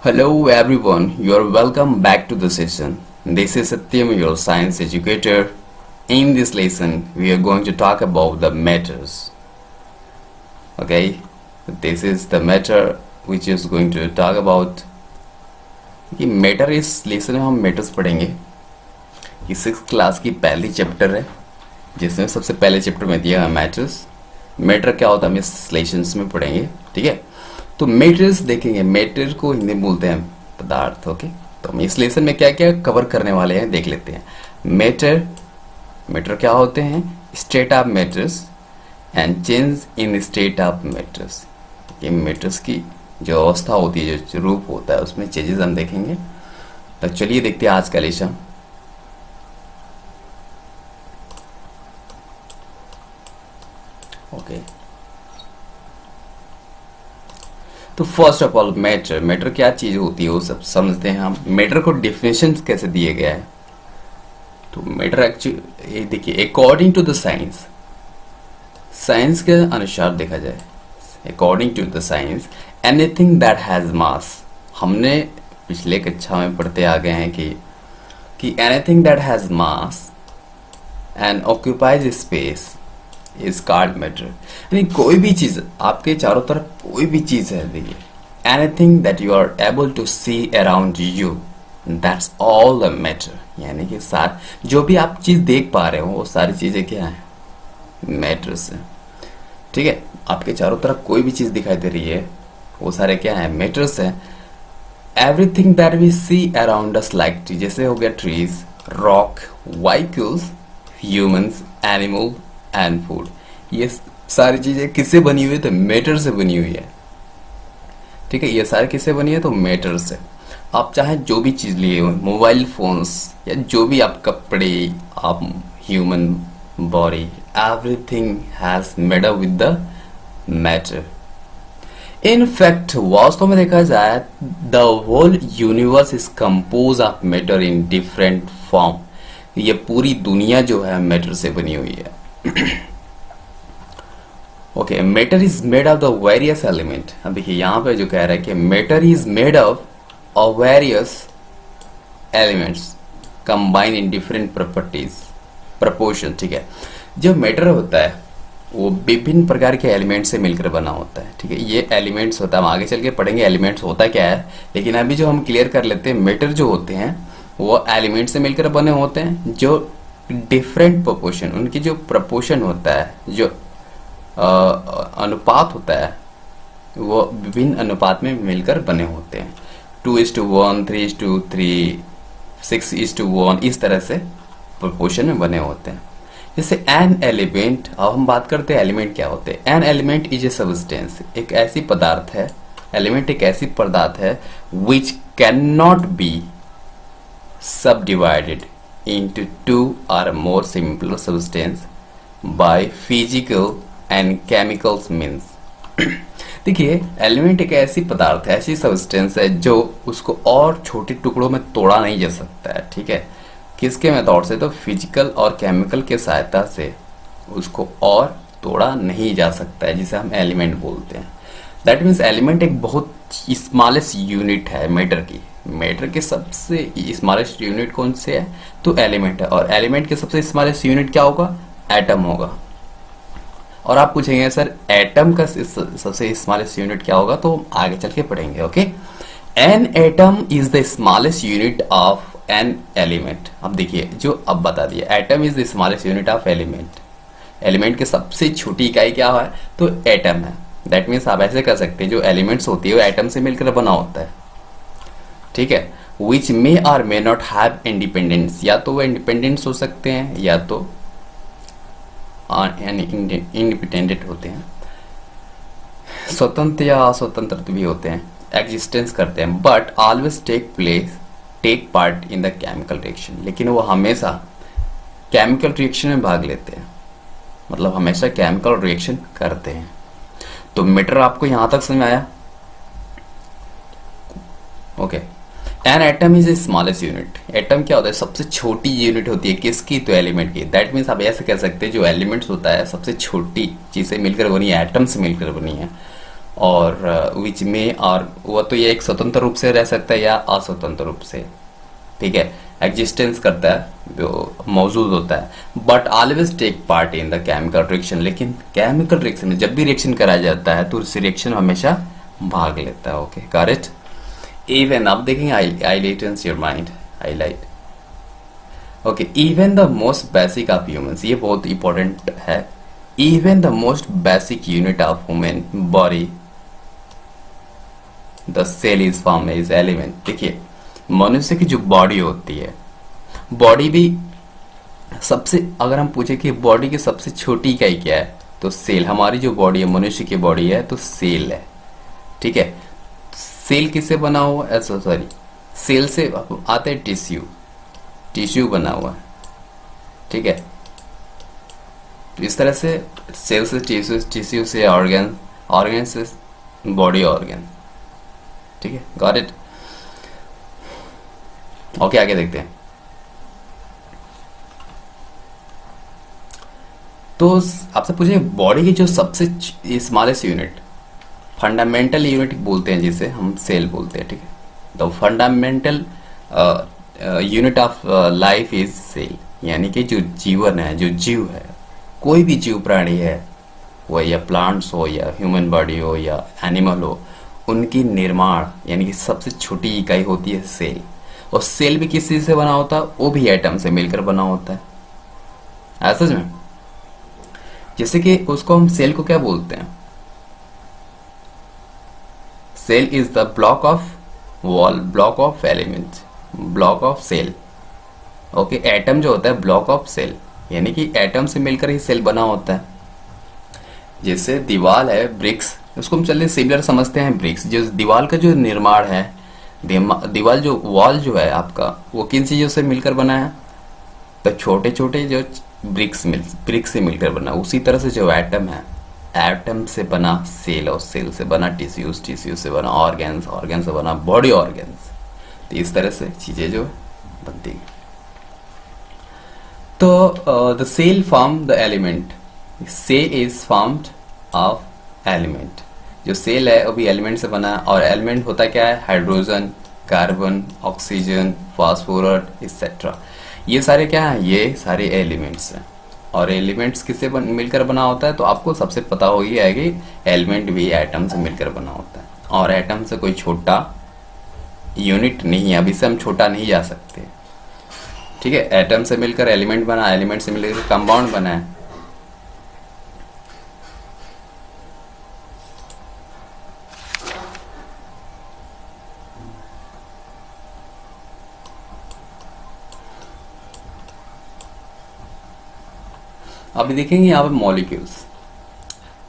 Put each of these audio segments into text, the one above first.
Hello everyone, you are welcome back to the session. This is Satyam, your science educator. In this lesson, we are going to talk about the matters. Okay, this is the matter which is going to talk about. ये matter इस lesson में हम matters पढ़ेंगे. ये 6th class की पहली chapter है जिसमें सबसे पहले चैप्टर में दिया है मैटर्स. मैटर क्या होता है हम इस लेसन्स में पढ़ेंगे. ठीक है, तो मैटर्स देखेंगे. मैटर को हिंदी में बोलते हैं पदार्थ. ओके, तो हम इस लेसन में क्या क्या कवर करने वाले हैं देख लेते हैं. मैटर क्या होते हैं? State of matters and change in state of matters. ये मैटर्स की जो अवस्था होती है, जो रूप होता है, उसमें चेंजेस हम देखेंगे. तो चलिए देखते हैं आज का लेसन. ओके, तो फर्स्ट ऑफ ऑल मैटर क्या चीज होती है वो सब समझते हैं हम. मैटर को डेफिनेशन कैसे दिए गया है. तो मैटर एक्चुअली ये देखिए, अकॉर्डिंग टू द साइंस के अनुसार देखा जाए, according to the science anything that has mass. हमने पिछले कक्षा में पढ़ते आ गए हैं कि anything that has mass and occupies space is called matter. यानी कोई भी चीज आपके चारों तरफ, कोई भी चीज है, देखिए, anything that you are able to see around you, that's all the matter. यानी कि जो भी आप चीज देख पा रहे हो वो सारी चीजें क्या है? मैटर्स है. ठीक है, आपके चारों तरफ कोई भी चीज दिखाई दे रही है वो सारे क्या है? मैटर्स है. Everything that we see around us like, जैसे हो गया trees, rock, vehicles, humans, animal and food. ये सारी चीजें किससे बनी हुई है? तो मैटर से बनी हुई है. ठीक है, ये सारी किससे बनी है? तो मैटर से. आप चाहे जो भी चीज लिए हो, मोबाइल फोन्स या जो भी आप कपड़े, आप human body, everything has made up with the matter. In fact वास्तव में देखा जाए, the whole universe is compose of matter in different form. ये पूरी दुनिया जो है मैटर से बनी हुई है. Okay, matter is made of the various element. अब देखिए यहाँ पे जो कह रहा है कि matter is made of various elements combine in different properties proportion. ठीक है, जो मैटर होता है वो विभिन्न प्रकार के एलिमेंट से मिलकर बना होता है. ठीक है, ये एलिमेंट्स होता है, हम आगे चल के पढ़ेंगे एलिमेंट्स होता क्या है, लेकिन अभी जो हम क्लियर कर लेते हैं, मैटर जो होते हैं वो एलिमेंट से मिलकर बने होते हैं जो डिफरेंट प्रोपोर्शन, उनकी जो प्रपोर्शन होता है, जो अनुपात होता है, वो विभिन्न अनुपात में मिलकर बने होते हैं. 2:1, 3:3, 6:1, इस तरह से प्रोपोर्शन में बने होते हैं. जैसे एन एलिमेंट, अब हम बात करते हैं एलिमेंट क्या होते हैं. An element is a substance, एक ऐसी पदार्थ है, एलिमेंट एक ऐसी पदार्थ है विच कैन नॉट बी सब divided into two or more simpler substance by physical and chemical means. देखिए, एलिमेंट एक ऐसी पदार्थ है, ऐसी सब्सटेंस है जो उसको और छोटे टुकड़ों में तोड़ा नहीं जा सकता है. ठीक है, किसके मेथड से? तो फिजिकल और केमिकल के सहायता से उसको और तोड़ा नहीं जा सकता है, जिसे हम एलिमेंट बोलते हैं. दैट मीन्स एलिमेंट एक बहुत स्मॉलेस्ट यूनिट है मैटर की. मैटर के सबसे स्मॉलेस्ट यूनिट कौन से है? तो एलिमेंट है. और एलिमेंट के सबसे स्मॉलेस्ट यूनिट क्या होगा? एटम होगा. और आप पूछेंगे सर एटम का सबसे स्मॉलेस्ट यूनिट क्या होगा? तो आगे चल के पढ़ेंगे. Okay, an atom is the smallest unit of an element. अब देखिए, जो अब बता दिया, atom is the smallest unit of element. Element की सबसे छोटी इकाई क्या है? तो एटम है. दैट मीन्स आप ऐसे कर सकते हैं, जो एलिमेंट्स होती है वो एटम से मिलकर बना होता है. ठीक है, विच मे और मे नॉट हैव इंडिपेंडेंस, या तो वो इंडिपेंडेंस हो सकते हैं या तो इंडिपेंडेंट होते हैं, स्वतंत्र या अस्वतंत्र भी होते हैं, एग्जिस्टेंस करते हैं, but always take part in the chemical reaction. लेकिन वो हमेशा केमिकल रिएक्शन में भाग लेते हैं, मतलब हमेशा केमिकल रिएक्शन करते हैं. तो मैटर आपको यहां तक समझ में आया? Okay, an atom is a smallest unit. Atom क्या होता है? सबसे छोटी यूनिट होती है किसकी? तो एलिमेंट की. दैट मीन्स आप ऐसे कह सकते हैं, जो एलिमेंट्स होता है सबसे छोटी चीज से मिलकर बनी है, एटम से मिलकर बनी है. और विच में, और वो तो ये एक स्वतंत्र रूप से रह सकता है या अस्वतंत्र रूप से, ठीक है, एग्जिस्टेंस करता है, जो मौजूद होता है, but always take part in the chemical reaction. लेकिन केमिकल रिएक्शन में जब भी रिएक्शन कराया जाता है तो उस रिएक्शन में हमेशा भाग लेता है। Okay, got it. इवन आप देखेंगे, highlight your mind, highlight. Okay, even the most basic of humans, ये बहुत इंपॉर्टेंट है। Even the most basic unit of human body, the cell is form is element. देखिए, मनुष्य की जो बॉडी होती है, बॉडी भी सबसे, अगर हम पूछे कि बॉडी की सबसे छोटी इकाई क्या है, तो सेल। हमारी जो बॉडी है, मनुष्य की बॉडी है, तो सेल है, ठीक है। सेल किससे बना हुआ है? सॉरी, सेल से आते हैं टिश्यू, टिश्यू बना हुआ है, ठीक है। तो इस तरह से सेल से टिश्यू, टिश्यू से ऑर्गन, ऑर्गन से बॉडी ऑर्गन, ठीक है, गॉट इट। ओके, आगे देखते हैं। तो आपसे पूछे बॉडी की जो सबसे स्मॉलेस्ट यूनिट, फंडामेंटल यूनिट बोलते हैं जिसे हम सेल बोलते हैं, ठीक है। The fundamental unit of life is cell, यानी कि जो जीवन है, जो जीव है, कोई भी जीव प्राणी है, वो या प्लांट्स हो या ह्यूमन बॉडी हो या एनिमल हो, उनकी निर्माण यानी कि सबसे छोटी इकाई होती है सेल। और सेल भी किस चीज से बना होता है? वो भी एटम से मिलकर बना होता है, ऐसा में। जैसे कि उसको हम सेल को क्या बोलते हैं? Cell is the block of wall, block of element, block of cell. Okay, atom जो होता है ब्लॉक ऑफ सेल, यानी कि एटम से मिलकर ही सेल बना होता है। जैसे दीवार है, ब्रिक्स, उसको हम चलिए सिमिलर समझते हैं। ब्रिक्स, जो दीवार का जो निर्माण है, दीवार जो वॉल जो है आपका, वो किन चीजों से मिलकर बना है? तो छोटे छोटे जो ब्रिक्स से मिलकर बना। उसी तरह से जो एटम है, एटम से बना सेल, और सेल से बना टिश्यूज, टिश्यू से बना ऑर्गन्स, ऑर्गन से बना बॉडी ऑर्गन्स। तो इस तरह से चीजें जो बनती हैं। तो the cell form the element, cell is formed of element. जो सेल है वो भी एलिमेंट से बना है, और एलिमेंट होता क्या है? Hydrogen, carbon, oxygen, phosphorus etcetera. ये सारे क्या है? ये सारे एलिमेंट्स हैं। और एलिमेंट्स किससे मिलकर बना होता है? तो आपको सबसे पता हो ही है कि एलिमेंट भी एटम से मिलकर बना होता है, और एटम से कोई छोटा यूनिट नहीं है, अभी से हम छोटा नहीं जा सकते, ठीक है। एटम से मिलकर एलिमेंट बना, एलिमेंट से मिलकर कंपाउंड बना है। अभी देखेंगे यहाँ पे मॉलिक्यूल्स,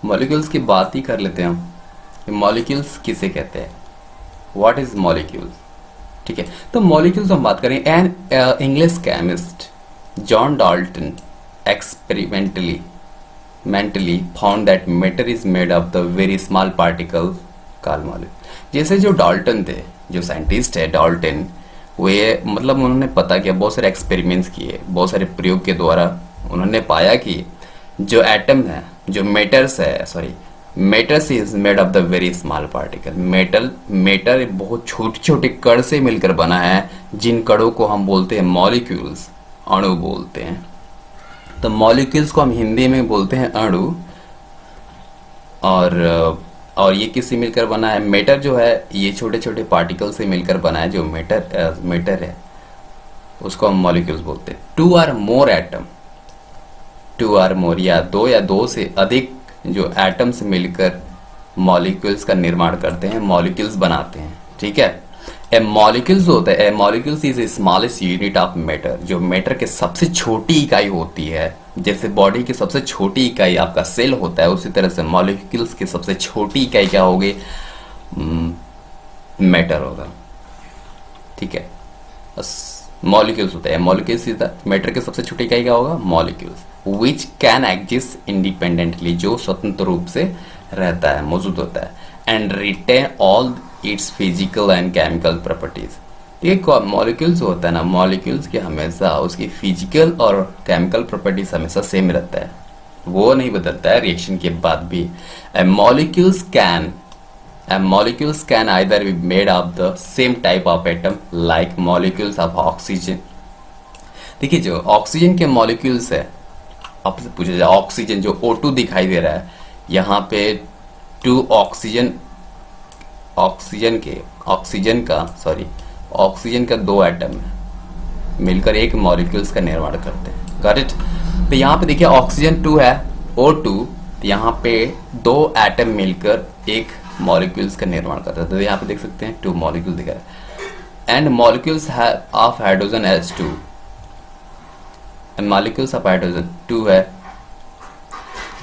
मॉलिक्यूल्स की बात ही कर लेते हैं हम। मॉलिक्यूल्स किसे कहते हैं? व्हाट इज मॉलिक्यूल्स, ठीक है। तो मॉलिक्यूल्स हम बात करें। An English chemist John Dalton experimentally found that matter is made of the very small particle called molecule. जैसे जो डाल्टन थे, जो साइंटिस्ट है डाल्टन, वे मतलब उन्होंने पता किया, बहुत सारे एक्सपेरिमेंट्स किए, बहुत सारे प्रयोग के द्वारा उन्होंने पाया कि जो एटम है, जो मेटर्स है, sorry matters is made of the very small particle. Matter बहुत छोटे छोटे कण से मिलकर बना है, जिन कणों को हम बोलते हैं मॉलिक्यूल्स, अणु बोलते हैं। तो मॉलिक्यूल्स को हम हिंदी में बोलते हैं अणु। और ये किससे मिलकर बना है? मेटर जो है ये छोटे छोटे पार्टिकल से मिलकर बना है। जो मेटर है उसको हम मॉलिक्यूल्स बोलते हैं। Two or more atom, two or more या दो से अधिक जो एटम्स मिलकर मॉलिक्यूल्स का निर्माण करते हैं, मॉलिक्यूल्स बनाते हैं, ठीक है। ए मॉलिक्यूल्स होता है, a molecules is a smallest unit of matter. जो मैटर के सबसे छोटी इकाई होती है, जैसे बॉडी की सबसे छोटी इकाई आपका सेल होता है, उसी तरह से मॉलिक्यूल्स की सबसे छोटी इकाई क्या होगी? मैटर होगा, ठीक है। मॉलिक्यूल्स होता है, मॉलिक्यूल्स इज द मैटर की सबसे छोटी इकाई क्या होगा? Molecules. Which can exist independently, जो स्वतंत्र रूप से रहता है, मौजूद होता है, and retain all its physical and chemical properties. ठीक है, मॉलिक्यूल्स होता है ना, मॉलिक्यूल्स की हमेशा उसकी फिजिकल और केमिकल प्रॉपर्टीज हमेशा सेम रहता है, वो नहीं बदलता है रिएक्शन के बाद भी। Molecules can molecules can either be made of the same type of atom like molecules of oxygen. देखिए जो ऑक्सीजन के मॉलिक्यूल्स है, आपसे पूछा जाए ऑक्सीजन जो O2 दिखाई दे रहा है, यहाँ पे टू ऑक्सीजन का दो एटम है मिलकर एक मॉलिक्यूल्स का निर्माण करते हैं. Got it. तो यहाँ पे देखिए ऑक्सीजन 2 है O2, तो यहाँ पे दो एटम मिलकर एक मॉलिक्यूल्स का निर्माण करते हैं. तो यहाँ पे देख सकते हैं 2 मॉलिक्यूल दिखा है. And molecules of hydrogen H2 and molecules of hydrogen 2 है.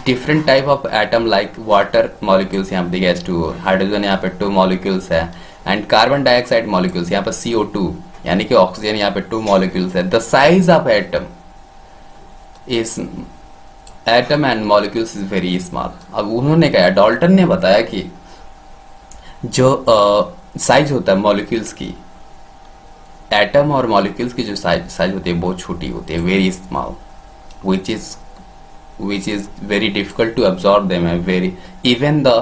Different type of atom like water molecules यहाँ पे देखिए H2, हाइड्रोजन यहाँ पे 2 मॉलिक्यूल्स है. एंड कार्बन डाइऑक्साइड मॉलिक्यूल्स यहाँ पे CO2 यानी कि ऑक्सीजन यहाँ पे 2 मॉलिक्यूल्स है. The size of atom and molecules is very small. अब उन्होंने कहा, डाल्टन ने बताया कि जो साइज होता है मॉलिक्यूल्स की, एटम और मॉलिक्यूल्स की जो साइज होती है बहुत छोटी होती है, very small, which is very difficult to absorb them and very even the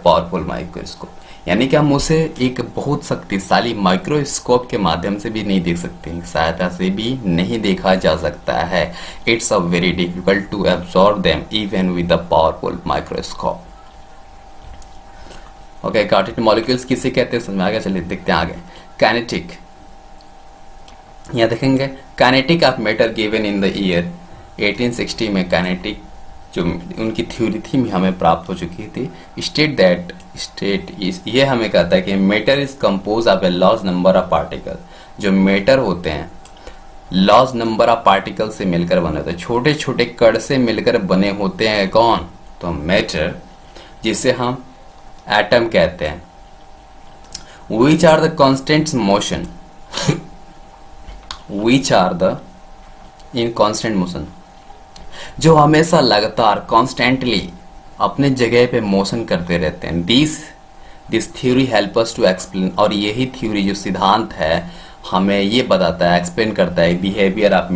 powerful microscope. यानी कि हम उसे एक बहुत शक्तिशाली माइक्रोस्कोप के माध्यम से भी नहीं देख सकते, सहायता से भी नहीं देखा जा सकता है. It's a very difficult to absorb them even with the powerful microscope. Okay, got it. Molecules किसे कहते हैं समझ में आ गया. चलिए देखते हैं आगे. काइनेटिक, यहाँ देखेंगे kinetic of matter given in the year 1860 में काइनेटिक जो उनकी थ्योरी थी हमें प्राप्त हो चुकी थी. ये हमें कहता है कि matter is compose of a large number of particle. जो मैटर होते हैं लार्ज नंबर ऑफ पार्टिकल से मिलकर बने होते हैं, छोटे छोटे कण से मिलकर बने होते हैं. कौन? तो मैटर, जिसे हम एटम कहते हैं. Which are the constant motion which are the in constant motion, जो हमेशा लगातार कॉन्स्टेंटली अपने जगह पे मोशन करते रहते हैं. This theory help us to explain, और यही थ्योरी जो सिद्धांत है हमें ये बताता है, एक्सप्लेन करता है बिहेवियर ऑफ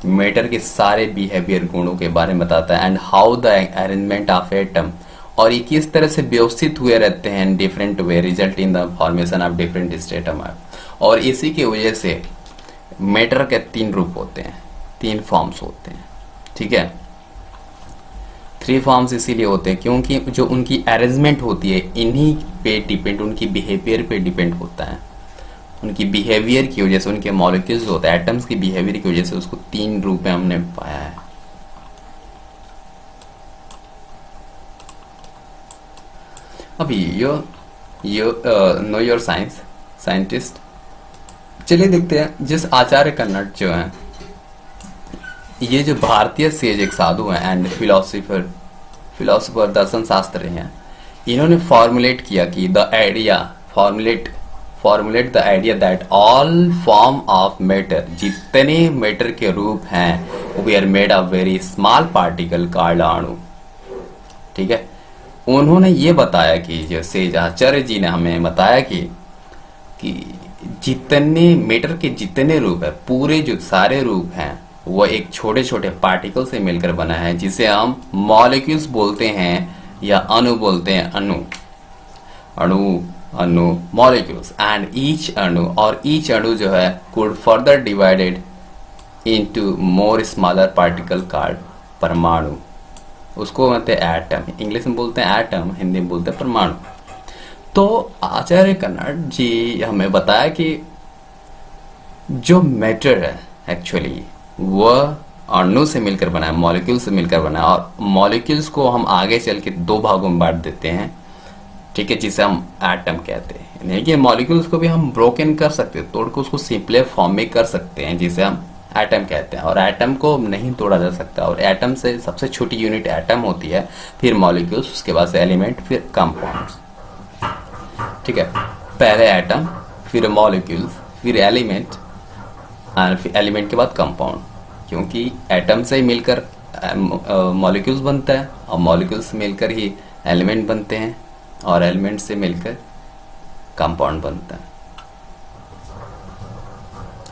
मैटर के सारे बिहेवियर गुणों के बारे में बताता है. And how the arrangement of atom, और ये किस तरह से व्यवस्थित हुए रहते हैं different way, result in the formation of different stratum. और इसी की वजह से मैटर के 3 रूप होते हैं, 3 फॉर्म्स होते हैं. ठीक है, 3 फॉर्म्स इसीलिए होते हैं क्योंकि जो उनकी अरेंजमेंट होती है इन्हीं पे डिपेंड, उनकी बिहेवियर पे डिपेंड होता है. उनकी बिहेवियर की वजह से, उनके मॉलिक्यूल्स होते हैं एटम्स की बिहेवियर की वजह से उसको 3 रूप में हमने पाया है. अभी नो योर साइंटिस्ट. चलिए देखते हैं. जिस आचार्य कन्नड़ जो हैं, ये जो भारतीय सेज एक साधु हैं एंड फिलोसोफर दर्शन शास्त्री हैं, इन्होंने फॉर्मुलेट किया कि formulate the idea that all form of matter, जितने मैटर के रूप हैं we are made of very small particle called अणु. ठीक है, उन्होंने ये बताया कि जो सेज आचार्य जी ने हमें बताया कि जितने मैटर के जितने रूप है, पूरे जो सारे रूप हैं वो एक छोटे छोटे पार्टिकल से मिलकर बना है, जिसे हम मॉलिक्यूल्स बोलते हैं या अणु बोलते हैं. अणु मॉलिक्यूल्स. एंड ईच अणु जो है could further divided into more smaller particle called परमाणु. उसको कहते हैं एटम, इंग्लिश में बोलते हैं एटम, हिंदी में बोलते हैं परमाणु. तो आचार्य कन्नड़ जी हमें बताया कि जो मैटर है एक्चुअली वह अणु से मिलकर बना है, मॉलिक्यूल से मिलकर बना है. और मॉलिक्यूल्स को हम आगे चल के 2 भागों में बांट देते हैं. ठीक है, जिसे हम एटम कहते हैं. यानी कि मॉलिक्यूल्स को भी हम ब्रोकन कर सकते हैं, तोड़ के उसको सिंपल फॉर्म में कर सकते हैं, जिसे हम एटम कहते हैं. और एटम को नहीं तोड़ा जा सकता, और एटम से सबसे छोटी यूनिट एटम होती है, फिर मॉलिक्यूल्स, उसके बाद से एलिमेंट, फिर कंपाउंड्स. ठीक है, पहले एटम, फिर मॉलिक्यूल्स, फिर एलिमेंट, और फिर एलिमेंट के बाद कंपाउंड. क्योंकि एटम से ही मिलकर मॉलिक्यूल्स बनता है, और मॉलिक्यूल्स से मिलकर ही एलिमेंट बनते हैं, और एलिमेंट से मिलकर कंपाउंड बनता है.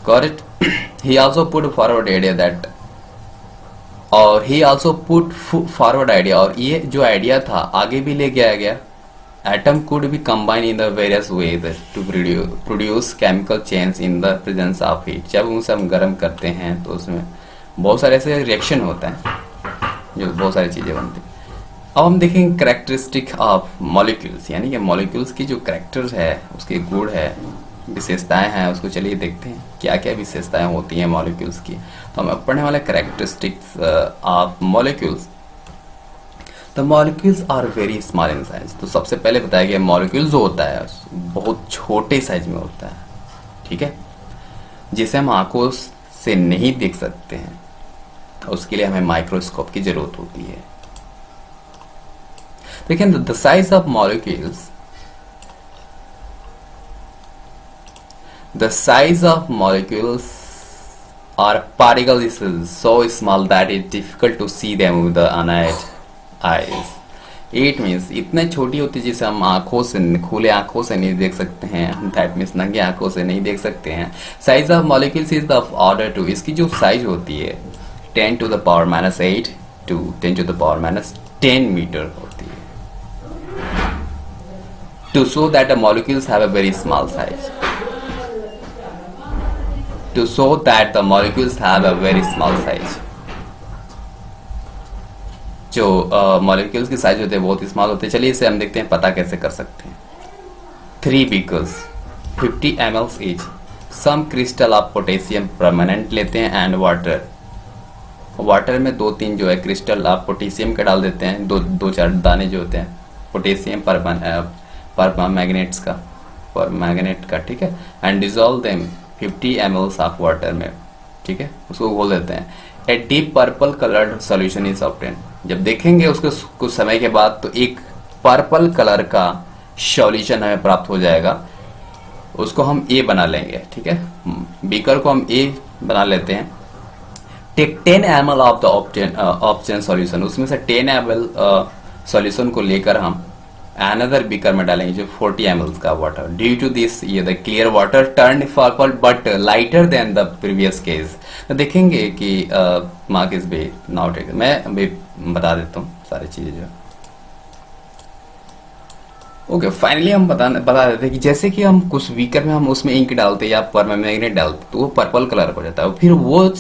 Got it? He also put forward idea that, और he also put forward idea, और ये जो आइडिया था आगे भी ले गया गया atom could be combined in the various ways to produce chemical change in the presence of heat. जब उसे हम गर्म करते हैं तो उसमें बहुत सारे ऐसे रिएक्शन होता है जो बहुत सारी चीज़ें बनती हैं. अब हम देखेंगे करेक्टरिस्टिक ऑफ मॉलिक्यूल्स, यानी कि मॉलिक्यूल्स की जो करेक्टर्स है, उसके गुण है, विशेषताएं हैं, उसको चलिए देखते हैं क्या क्या विशेषताएं होती हैं मॉलिक्यूल्स की. तो हम अब पढ़ने वाले characteristics of molecules. The molecules are very small in size. तो सबसे पहले बताया गया मॉलिक्यूल जो होता है बहुत छोटे साइज में होता है, ठीक है, जिसे हम आंखों से नहीं देख सकते हैं. उसके लिए हमें माइक्रोस्कोप की जरूरत होती है. देखिए the size of molecules, the size of molecules or particles is so small that it's difficult to see them with the unaided eyes. It means इतने छोटी होती है जिसे हम आंखों से, खुले आंखों से नहीं देख सकते हैं. That means नंगी आंखों से नहीं देख सकते हैं. Size of molecules is the order to, इसकी जो साइज होती है 10 to the power minus 8 to 10 to the power minus 10 metre होती है. To show that the molecules have a very small size. To show that the molecules have a very small size. जो molecules की size होते हैं बहुत small होते हैं. चलिए इसे हम देखते हैं पता कैसे कर सकते हैं. 3 beakers 50 ml each. Some crystal of potassium permanent लेते हैं and water. वाटर में 2-3 जो है क्रिस्टल ऑफ पोटेशियम का डाल देते हैं, 2-4 दाने जो होते हैं पोटेशियम पर मैग्नेट का, ठीक है, and dissolve them 50 ml of water में, ठीक है, उसको घोल देते हैं. A deep purple coloured solution is obtain. जब देखेंगे उसको कुछ समय के बाद तो एक पर्पल कलर का सॉल्यूशन हमें प्राप्त हो जाएगा. उसको हम ए बना लेंगे, ठीक है, बीकर को हम ए बना लेते हैं. Take 10 ml of the option solution. उसमें से 10 ml सॉल्यूशन को लेकर हम अनदर बीकर में डालेंगे जो 40 ml का वाटर. ड्यू टू दिस ये the clear water turn purple but lighter than the previous case. तो देखेंगे कि मार्क इज बी नॉट. मैं अभी बता देता हूँ सारी चीजें जो. ओके, फाइनली हम बता देते हैं कि जैसे कि हम कुछ बीकर में हम उसमें इंक डालते या परमैग्नेट डालते तो वो पर्पल कलर हो जाता है. फिर वो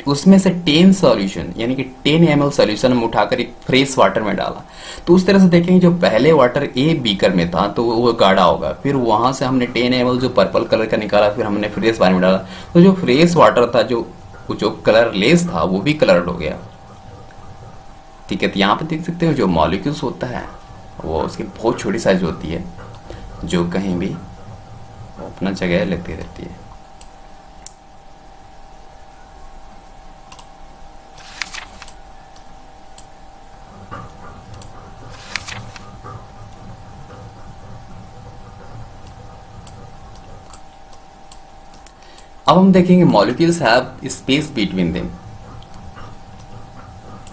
उसमें से 10 सॉल्यूशन यानी कि 10 ml सॉल्यूशन हम उठाकर एक फ्रेश वाटर में डाला. तो उस तरह से देखेंगे जो पहले वाटर ए बीकर में था तो वो गाढ़ा होगा. फिर वहां से हमने 10 ml जो पर्पल कलर का निकाला, फिर हमने फ्रेश पानी में डाला तो जो फ्रेश वाटर था जो कलर लेस था वो भी कलर्ड हो गया, ठीक है. तो यहाँ पे देख सकते हो जो मॉलिक्यूल्स होता है वो उसकी बहुत छोटी साइज होती है जो कहीं भी अपना जगह लेती रहती है. अब हम देखेंगे molecules have space between them.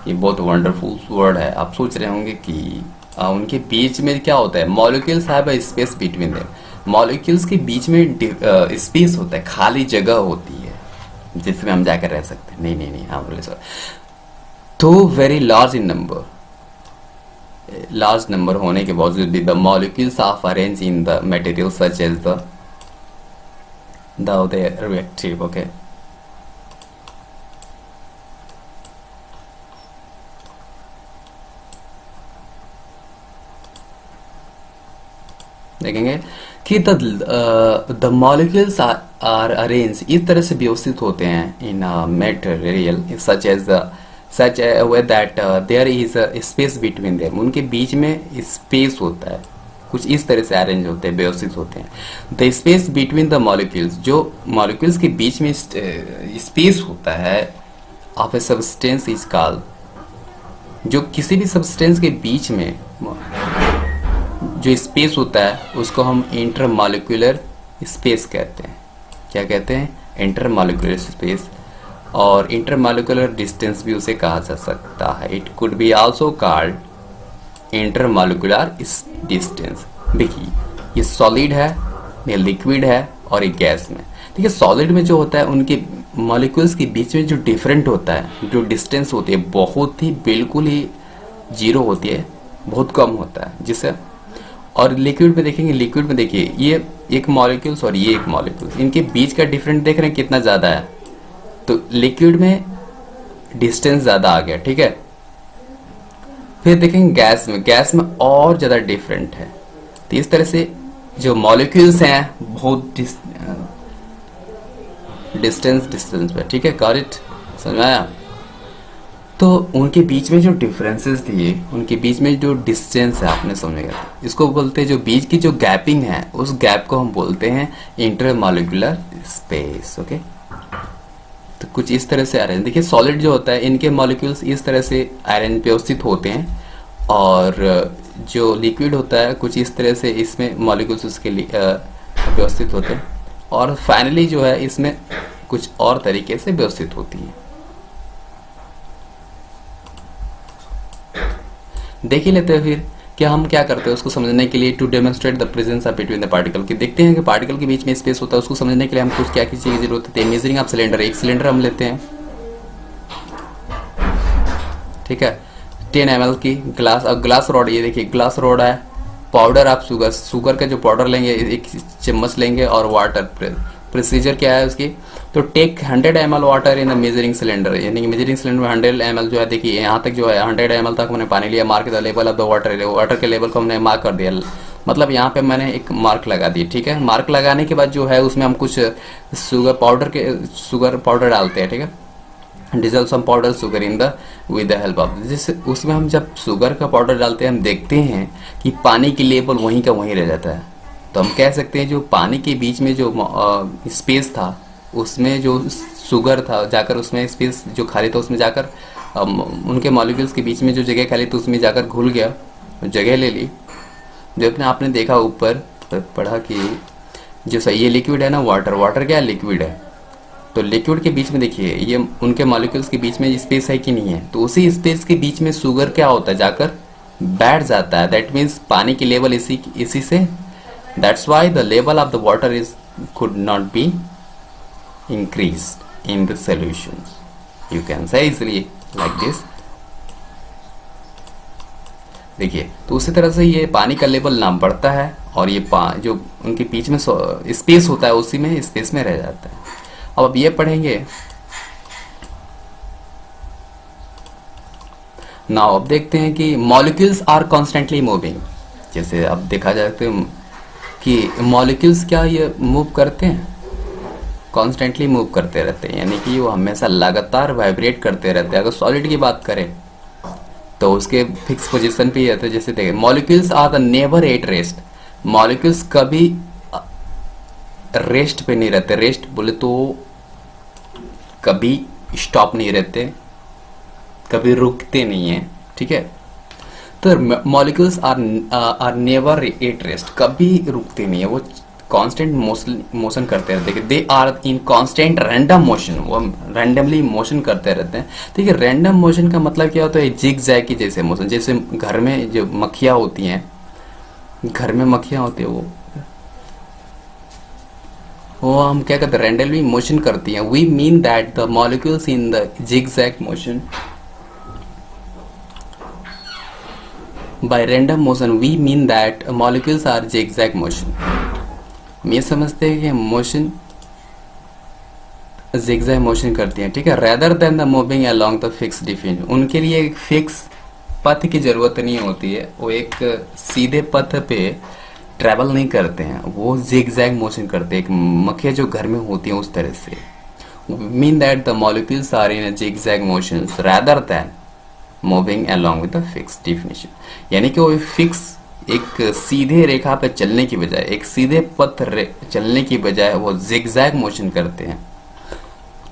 ये बहुत वंडरफुल वर्ड है. आप सोच रहे होंगे कि उनके बीच में क्या होता है. Molecules have a space between them. Molecules के बीच में स्पेस होता है, खाली जगह होती है जिसमें हम जाकर रह सकते हैं. नहीं हाँ बोले सर. तो very large in number, large number होने के बावजूद भी the molecules are arrange in the material such as the reactive. Okay, देखेंगे कि द मॉलिक्यूल्स आर अरेंज इस तरह से व्यवस्थित होते हैं in material such as such a way that there is a space between them. उनके बीच में स्पेस होता है, कुछ इस तरह से अरेंज होते हैं, व्यवस्थित होते हैं. The space between the molecules, जो मॉलिक्यूल्स के बीच में स्पेस होता है of a substance is called, जो किसी भी सब्सटेंस के बीच में जो स्पेस होता है उसको हम इंटरमॉलिक्यूलर स्पेस कहते हैं. क्या कहते हैं? Intermolecular space. और इंटरमॉलिक्यूलर डिस्टेंस भी उसे कहा जा सकता है. It could be also called intermolecular distance. देखिए ये सॉलिड है, ये लिक्विड है और ये गैस में. देखिए सॉलिड में जो होता है उनके मॉलिक्यूल्स के बीच में जो डिफरेंट होता है, जो डिस्टेंस होती है बहुत ही बिल्कुल ही जीरो होती है, बहुत कम होता है जिससे. और लिक्विड में देखेंगे, लिक्विड में देखिए ये एक मॉलिक्यूल्स और ये एक मॉलिक्यूल्स, इनके बीच का डिफरेंस देख रहे हैं कितना ज़्यादा है। तो लिक्विड में डिस्टेंस ज़्यादा आ गया, ठीक है। फिर देखेंगे गैस में, गैस में और ज़्यादा डिफरेंट है। तो इस तरह से जो मॉलिक्यूल्स हैं बहुत डिस्टेंस पे, ठीक है। गॉट इट, समझ में आया। तो उनके बीच में जो डिफरेंसेस दिए, उनके बीच में जो डिस्टेंस है आपने समझेगा, इसको बोलते हैं, जो बीच की जो गैपिंग है उस गैप को हम बोलते हैं इंटरमॉलिक्यूलर स्पेस। ओके, तो कुछ इस तरह से अरेंज, देखिए सॉलिड जो होता है इनके मॉलिक्यूल्स इस तरह से अरेंज व्यवस्थित होते हैं, और जो लिक्विड होता है कुछ इस तरह से इसमें मॉलिक्यूल्स उसके लिए व्यवस्थित होते हैं, और फाइनली जो है इसमें कुछ और तरीके से व्यवस्थित होती है। देख ही लेते हैं फिर क्या हम क्या करते हैं उसको समझने के लिए, to demonstrate the presence of between the particle, कि देखते हैं कि पार्टिकल के बीच में स्पेस होता है, उसको समझने के लिए हम कुछ क्या की चीज की जरूरत होती है। मेजरिंग ऑफ सिलेंडर, एक सिलेंडर हम लेते हैं, ठीक है, 10 ml की ग्लास, अब ग्लास रॉड, ये देखिए ग्लास रॉड है, पाउडर आप शुगर का जो पाउडर लेंगे 1 चम्मच लेंगे, और वाटर, प्रोसीजर क्या है उसकी, तो take 100 ml water in the measuring cylinder, यानी कि मेजरिंग सिलेंडर में 100 ml जो है, देखिए यहाँ तक जो है 100 ml तक हमने पानी लिया, mark the level of the water, water के लेवल को हमने मार्क कर दिया, मतलब यहाँ पे मैंने एक मार्क लगा दी, ठीक है। मार्क लगाने के बाद जो है उसमें हम कुछ शुगर पाउडर डालते हैं, ठीक है, dissolve some powder sugar in the with the help of this. उसमें हम जब शुगर का पाउडर डालते हैं हम देखते हैं कि पानी की लेवल वहीं का वहीं रह जाता है। तो हम कह सकते हैं जो पानी के बीच में जो स्पेस था उसमें जो शुगर था जाकर उसमें स्पेस जो खाली था उसमें जाकर उनके मॉलिक्यूल्स के बीच में जो जगह खाली थी उसमें जाकर घुल गया, जगह ले ली। जो अपने आपने देखा ऊपर पढ़ा कि जो सही ये लिक्विड है ना, वाटर क्या लिक्विड है, तो लिक्विड के बीच में देखिए ये उनके मॉलिक्यूल्स के बीच में स्पेस है कि नहीं है, तो उसी स्पेस के बीच में शुगर क्या होता है जाकर बैठ जाता है। दैट मीन्स पानी की लेवल इसी से, that's why the level of the water is could not be increased in the solutions, you can say easily like this। देखिए तो उसी तरह से ये पानी का लेवल ना बढ़ता है, और ये जो उनके बीच में स्पेस होता है उसी में स्पेस में रह जाता है। अब ये पढ़ेंगे नाउ, अब देखते हैं कि मॉलिक्यूल्स आर कॉन्स्टेंटली मूविंग। जैसे अब देखा जाए तो कि मॉलिक्यूल्स क्या ये मूव करते हैं, कॉन्स्टेंटली मूव करते रहते हैं, यानी कि वो हमेशा लगातार वाइब्रेट करते रहते हैं। अगर सॉलिड की बात करें तो उसके फिक्स पोजीशन पे ही रहते हैं। जैसे देखें molecules are the never at rest, molecules कभी रेस्ट पे नहीं रहते, रेस्ट बोले तो कभी स्टॉप नहीं रहते, कभी रुकते नहीं है, ठीक है। तो molecules are never at rest, कभी रुकते नहीं है, वो कांस्टेंट मोशन करते रहते हैं। They are in constant random motion, वो रैंडमली मोशन करते रहते हैं। ठीक है, रैंडम मोशन का मतलब क्या होता है, जिग जैग की जैसे मोशन। जैसे घर में जो मक्खियाँ होती हैं, घर में मक्खियाँ होती है वो हम क्या कहते हैं, रैंडमली मोशन करती हैं। We mean that the molecules in the zigzag motion, by random motion we mean that molecules are zigzag motion. हम ये समझते हैं कि मोशन जिगजैग मोशन करती हैं, ठीक है, rather than the moving along the fix define. उनके लिए एक फिक्स पथ की जरूरत नहीं होती है, वो एक सीधे पथ पे ट्रैवल नहीं करते हैं, वो जिगजैग मोशन करते हैं, एक मक्खियाँ जो घर में होती हैं उस तरह से। Mean that the molecules are in zigzag motions rather than moving along with the fix definition. यानी कि वो फिक्स एक सीधे रेखा पे चलने की बजाय, एक सीधे पथ चलने की बजाय वो जिगजैग मोशन करते हैं।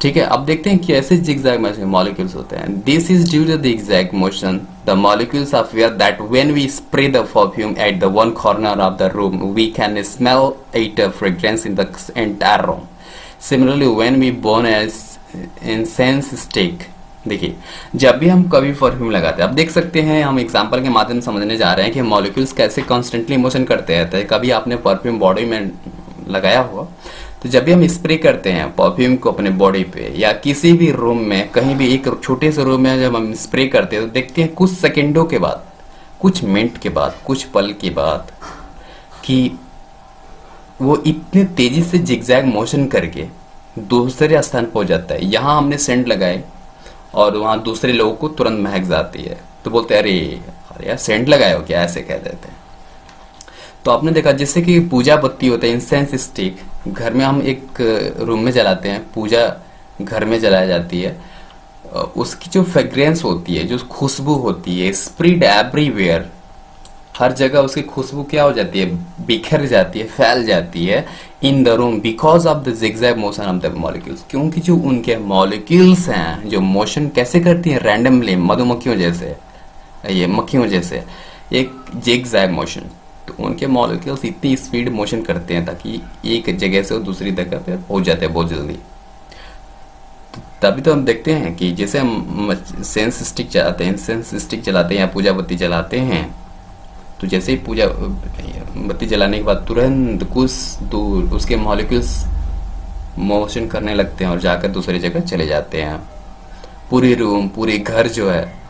ठीक है, अब देखते हैं कि ऐसे जिगजैग मोशन मॉलिक्यूल्स होते हैं। This is due to the zigzag motion the molecules are aware that when we spray the perfume at the one corner of the room we can smell it fragrance in the entire room. Similarly when we burn incense stick. देखिए, जब भी हम कभी perfume लगाते हैं, अब देख सकते हैं हम एग्जांपल के माध्यम से समझने जा रहे हैं कि मॉलिक्यूल्स कैसे कॉन्स्टेंटली मोशन करते रहते हैं। कभी आपने परफ्यूम बॉडी में लगाया हुआ, तो जब भी हम स्प्रे करते हैं परफ्यूम को अपने बॉडी पे या किसी भी रूम में, कहीं भी एक छोटे से रूम में जब हम स्प्रे करते हैं तो देखते हैं कुछ सेकेंडों के बाद, कुछ मिनट के बाद, कुछ पल के बाद कि वो इतने तेजी से जिगजैग मोशन करके दूसरे स्थान पहुंच जाता है। यहाँ हमने सेंट लगाए और वहां दूसरे लोगों को तुरंत महक जाती है, तो बोलते हैं अरे अरे यार सेंट लगाए हो क्या, ऐसे कह देते हैं। तो आपने देखा जैसे कि पूजा बत्ती होता है, इंसेंस स्टिक घर में हम एक रूम में जलाते हैं, पूजा घर में जलाई जाती है, उसकी जो फ्रेग्रेंस होती है, जो खुशबू होती है, स्प्रेड एवरीवेयर, हर जगह उसकी खुशबू क्या हो जाती है, बिखर जाती है, फैल जाती है in the room because of the zigzag motion of the molecules, क्योंकि जो उनके मॉलिक्यूल्स हैं जो मोशन कैसे करती हैं रैंडमली, मधुमक्खियों जैसे, ये मक्खियों जैसे एक जिगजैग मोशन, तो उनके मॉलिक्यूल्स इतनी स्पीड मोशन करते हैं ताकि एक जगह से वो दूसरी जगह पे पहुंच जाते हैं बहुत जल्दी। तभी तो हम देखते हैं कि जैसे हम सेंस स्टिक चलाते हैं, इंसेंस स्टिक चलाते हैं या पूजा बत्ती जलाते हैं, तो जैसे ही पूजा बत्ती जलाने के बाद तुरंत कुछ दूर उसके मॉलिक्यूल्स मोशन करने लगते हैं और जाकर दूसरी जगह चले जाते हैं। पूरी रूम, पूरी घर जो है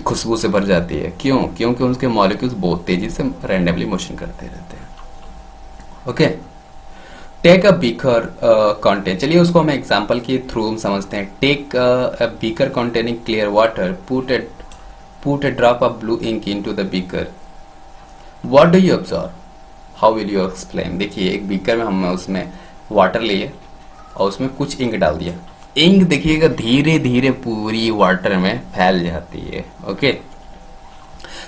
खुशबू से भर जाती है। क्यों? क्योंकि उसके मॉलिक्यूल्स बहुत तेजी से रैंडमली मोशन करते रहते हैं। Okay, take a beaker contain, चलिए उसको हम एग्जांपल के थ्रू हम समझते हैं। Take a beaker containing clear water, put a drop of blue ink into the beaker. What do you observe? How will you explain? देखिए एक बीकर में हमने उसमें वाटर लिए और उसमें कुछ इंक डाल दिया। इंक देखिएगा धीरे धीरे पूरी वाटर में फैल जाती है। Okay,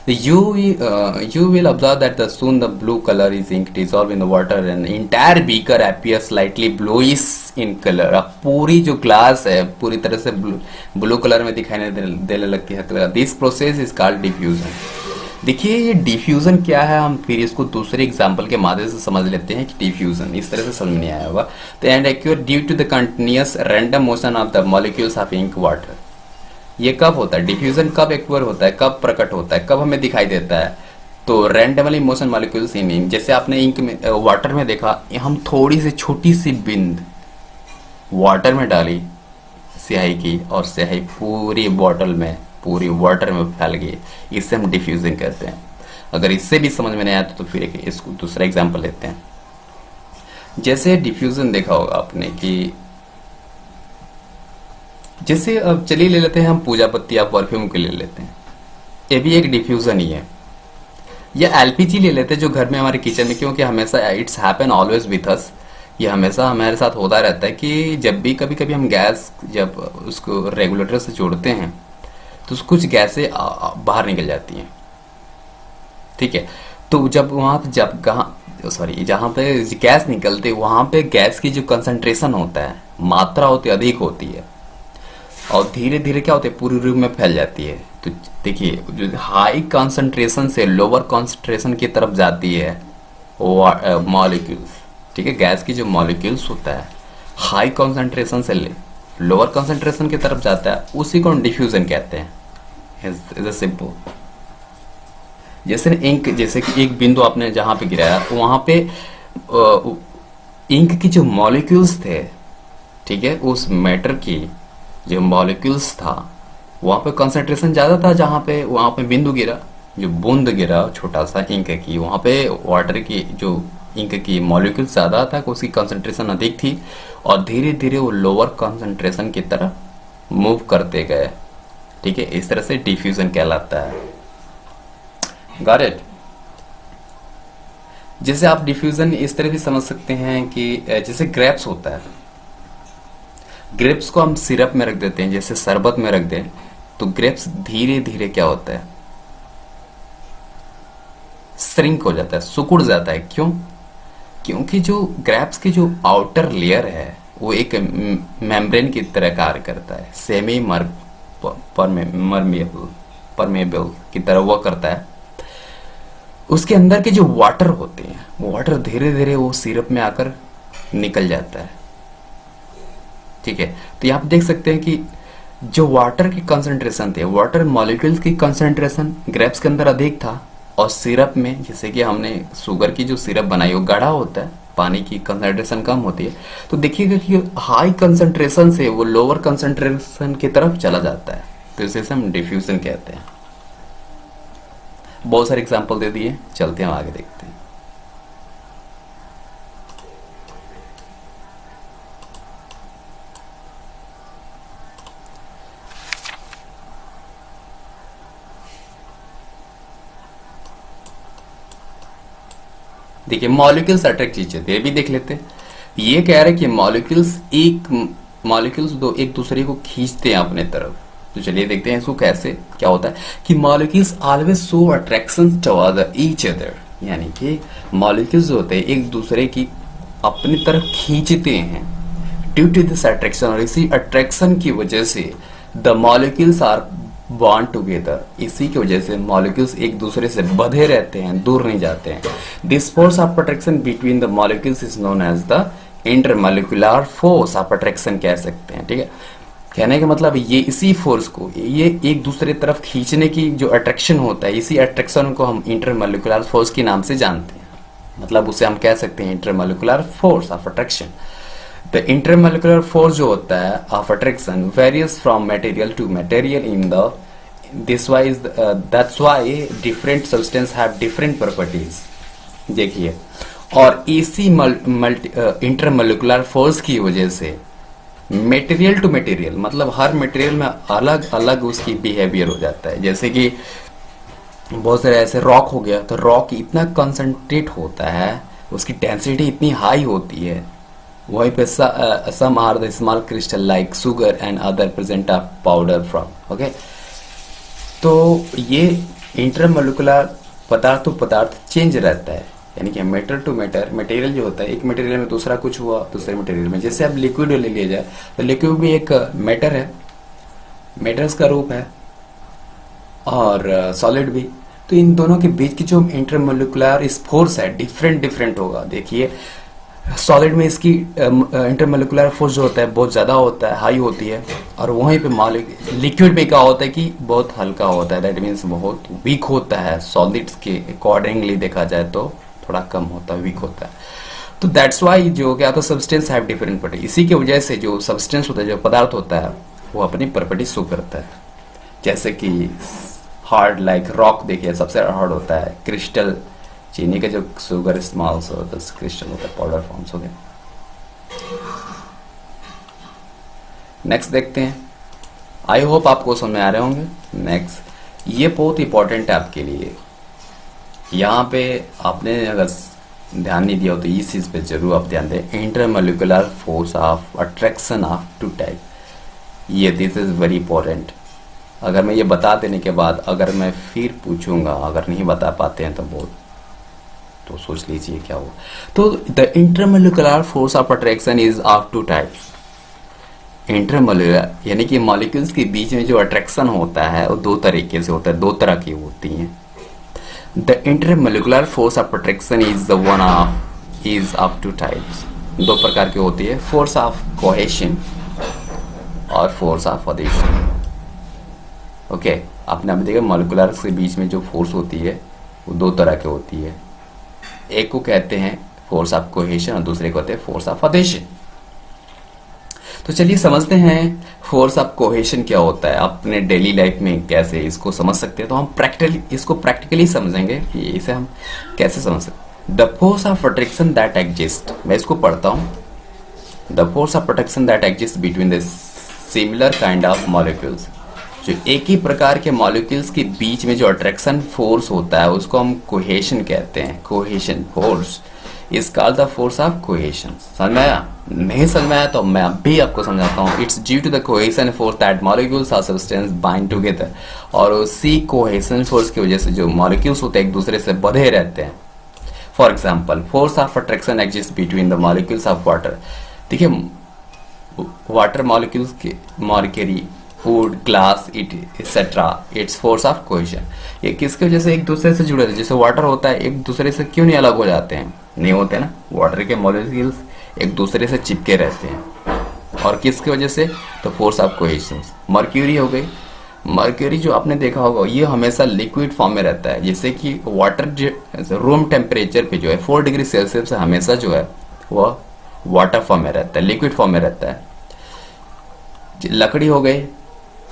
you will observe that soon the blue color is ink dissolve in the water and entire beaker appears slightly bluish in color. अब पूरी जो ग्लास है पूरी तरह से ब्लू कलर में दिखाई देने लगती है। This process is called diffusion. देखिए ये डिफ्यूजन क्या है, हम फिर इसको दूसरे एग्जांपल के माध्यम से समझ लेते हैं कि डिफ्यूजन इस तरह से समझ नहीं आया होगा। तो and occur due to the continuous random motion of the molecules of ink water. ये कब होता है डिफ्यूजन, कब एक्वर होता है, कब प्रकट होता है, कब हमें दिखाई देता है? तो randomly motion molecules in ink, जैसे आपने इंक में वाटर में देखा, हम थोड़ी सी छोटी सी बिंद वाटर में डाली स्याही की और स्याही पूरी बॉटल में, पूरी वाटर में फैल गई, इससे हम डिफ्यूजन कहते हैं। अगर इससे भी समझ में नहीं आया तो फिर इसको दूसरा एग्जांपल लेते हैं। जैसे डिफ्यूजन देखा होगा आपने कि जैसे अब चलिए ले लेते हैं हम पूजा पत्ती या परफ्यूम के ले लेते हैं, ये भी एक डिफ्यूजन ही है। या एलपीजी ले लेते हैं जो घर में हमारे किचन में, क्योंकि हमेशा it's happen always with us, ये हमेशा हमारे साथ होता रहता है कि जब भी कभी कभी हम गैस जब उसको रेगुलेटर से जोड़ते हैं तो कुछ गैसें बाहर निकल जाती हैं। ठीक है, तो जब वहां पे जहाँ पे गैस निकलते वहां पे गैस की जो कंसंट्रेशन होता है, मात्रा होती है, अधिक होती है और धीरे धीरे क्या होता है पूरी रूम में फैल जाती है। तो देखिए जो हाई कंसंट्रेशन से लोअर कंसंट्रेशन की तरफ जाती है मॉलिक्यूल्स, ठीक है, गैस की जो मॉलिक्यूल्स होता है हाई कंसंट्रेशन से लोअर कंसंट्रेशन की तरफ जाता है, उसी को डिफ्यूजन कहते हैं। Is simple. जैसे इंक, जैसे कि एक बिंदु आपने जहां पे गिराया वहां पे इंक की जो मॉलिक्यूल्स थे, ठीक है, उस मैटर की जो मॉलिक्यूल्स था वहां पे कंसंट्रेशन ज्यादा था, जहां पे वहां पे बिंदु गिरा, जो बूंद गिरा छोटा सा इंक की, वहां पे वाटर की जो इंक की मॉलिक्यूल्स ज्यादा था, उसकी कंसंट्रेशन अधिक थी और धीरे धीरे वो लोअर कंसंट्रेशन की तरफ मूव करते गए। ठीक है, इस तरह से डिफ्यूजन कहलाता है। Got it? जैसे आप डिफ्यूजन इस तरह भी समझ सकते हैं कि जैसे ग्रेप्स होता है, ग्रेप्स को हम सिरप में रख देते हैं, जैसे शरबत में रख दें तो ग्रेप्स धीरे धीरे क्या होता है श्रिंक हो जाता है, सिकुड़ जाता है। क्यों? क्योंकि जो ग्रेप्स की जो आउटर लेयर है वो एक मेम्ब्रेन की तरह कार्य करता है, सेमी परमेबल की तरह वो करता है। उसके अंदर के जो वाटर होते हैं वो वाटर धीरे धीरे वो सिरप में आकर निकल जाता है। ठीक है, तो यहाँ पे देख सकते हैं कि जो वाटर की कंसंट्रेशन थे, वाटर मॉलिक्यूल्स की कंसंट्रेशन ग्रेप्स के अंदर अधिक था और सिरप में, जैसे कि हमने शुगर की जो सिरप बनाई वो गाढ़ा होता है, पानी की कंसंट्रेशन कम होती है, तो देखिएगा कि हाई कंसंट्रेशन से वो लोअर कंसंट्रेशन की तरफ चला जाता है, तो इसे हम डिफ्यूजन कहते हैं। बहुत सारे एग्जाम्पल दे दिए, चलते हैं आगे देखते हैं। देखिए मॉलिक्यूल्स अट्रैक्ट ईच अदर, ये भी देख लेते हैं। ये कह रहे हैं कि मॉलिक्यूल्स दो एक दूसरे को खींचते हैं अपने तरफ। तो चलिए देखते हैं इसको कैसे क्या होता है कि molecules always show attraction toward each other, यानी कि मॉलिक्यूल्स जो होते हैं एक दूसरे की अपनी तरफ खींचते हैं ड्यू टू दिस अट्रैक्शन, और इसी अट्रैक्शन की वजह से the molecules are bond together, इसी की वजह से मॉलिक्यूल्स एक दूसरे से बंधे रहते हैं, दूर नहीं जाते हैं। This force of attraction between the molecules is known as the intermolecular force of attraction कह सकते हैं। ठीक है, कहने का मतलब ये इसी फोर्स को, ये एक दूसरे तरफ खींचने की जो अट्रैक्शन होता है, इसी अट्रैक्शन को हम इंटरमॉलिक्यूलर फोर्स के नाम से जानते हैं। मतलब उसे हम कह सकते हैं intermolecular force of attraction. The intermolecular force जो होता है of attraction varies from material to material in the this wise, that's why different substance have different properties. देखिए, और इसी इंटरमॉलिक्यूलर फोर्स की वजह से मटेरियल टू मटेरियल, मतलब हर मटेरियल में अलग अलग उसकी बिहेवियर हो जाता है। जैसे कि बहुत सारे ऐसे रॉक हो गया, तो रॉक इतना कंसंट्रेट होता है, उसकी डेंसिटी इतनी हाई होती है, वहीं पे some are the small crystal like sugar and other present of powder from. Okay, तो ये इंटरमॉलिक्यूलर पदार्थ टू पदार्थ चेंज रहता है, यानी कि मैटर टू मैटर, मटेरियल जो होता है एक मटेरियल में दूसरा कुछ हुआ दूसरे मटेरियल में। जैसे अब लिक्विड ले लिया जाए तो लिक्विड भी एक मैटर है, मैटर्स का रूप है, और सॉलिड भी। तो इन दोनों के बीच की जो इंटरमॉलिक्यूलर फोर्स है डिफरेंट डिफरेंट होगा। देखिए सॉलिड में इसकी इंटरमॉलिक्यूलर फोर्स जो होता है बहुत ज़्यादा होता है, हाई होती है, और वहीं पे लिक्विड में क्या होता है कि बहुत हल्का होता है, दैट मीन्स बहुत वीक होता है। सॉलिड्स के अकॉर्डिंगली देखा जाए तो थोड़ा कम होता है, वीक होता है। तो दैट्स वाई जो क्या होता है सब्सटेंस हैव डिफरेंट प्रॉपर्टी, इसी की वजह से जो सब्सटेंस होता है, जो पदार्थ होता है, वो अपनी प्रॉपर्टी शो करता है। जैसे कि हार्ड लाइक रॉक, देखिए सबसे हार्ड होता है, क्रिस्टल चीनी का जो शुगर स्मॉल क्रिस्टल होता है, पाउडर फॉर्म्स हो गए। नेक्स्ट देखते हैं, आई होप आपको समझ में आ रहे होंगे। नेक्स्ट, ये बहुत इंपॉर्टेंट है आपके लिए, यहाँ पे आपने अगर ध्यान नहीं दिया हो तो इस चीज़ पे जरूर आप ध्यान दें। Intermolecular force of attraction of two type, ये दिस इज वेरी इंपॉर्टेंट। अगर मैं ये बता देने के बाद अगर मैं फिर पूछूंगा, अगर नहीं बता पाते हैं तो बहुत, तो सोच लीजिए क्या हुआ। तो the intermolecular force of attraction is of two types. Intermolecular यानी कि मॉलिक्यूल्स के बीच में जो अट्रैक्शन होता है वो दो तरीके से होता है, दो तरह की होती हैं। The intermolecular force of attraction is of two types, दो प्रकार की होती है, force of cohesion और force of adhesion। ओके, आपने अभी देखा मॉलिक्यूलर के बीच में जो फोर्स होती है वो दो तरह की होती है, एक को कहते हैं फोर्स ऑफ कोहेशन और दूसरे को कहते हैं फोर्स ऑफ अडेशन। तो चलिए समझते हैं फोर्स ऑफ कोहेशन क्या होता है, अपने डेली लाइफ में कैसे इसको समझ सकते हैं। तो हम इसको प्रैक्टिकली समझेंगे कि इसे हम कैसे समझ सकते हैं। The force of attraction that exist, मैं इसको पढ़ता हूँ। The force of attraction that exist between the similar kind of molecules, जो एक ही प्रकार के मॉलिक्यूल्स के बीच में जो अट्रैक्शन फोर्स होता है उसको हम कोहेशन कहते हैं। Cohesion force is called the force of cohesion. समझ में आया? नहीं समझ में आया तो मैं अभी आपको समझाता हूँ। It's due to the cohesion force that molecules और सब्सटेंस बाइंड टुगेदर, और उसी कोहेशन फोर्स की वजह से जो मॉलिक्यूल्स होते हैं एक दूसरे से बंधे रहते हैं। For example, force of attraction exist between the molecules of water. देखिए वाटर मॉलिक्यूल्स के mercury, would, glass, it etcetera, its force of cohesion, ये किसकी वजह से एक दूसरे से जुड़े रहते हैं। जैसे वाटर होता है, एक दूसरे से क्यों नहीं अलग हो जाते हैं? नहीं होते ना, वाटर के मॉलिक्यूल्स एक दूसरे से चिपके रहते हैं, और किसकी वजह से? तो फोर्स ऑफ कोहेशन। मर्क्यूरी हो गई, मर्क्यूरी जो आपने देखा होगा ये हमेशा लिक्विड फॉर्म में रहता है, जैसे कि वाटर रूम टेम्परेचर पे जो है 4 डिग्री सेल्सियस से हमेशा जो है वह वाटर फॉर्म में रहता है, लिक्विड फॉर्म में रहता है। लकड़ी हो गई,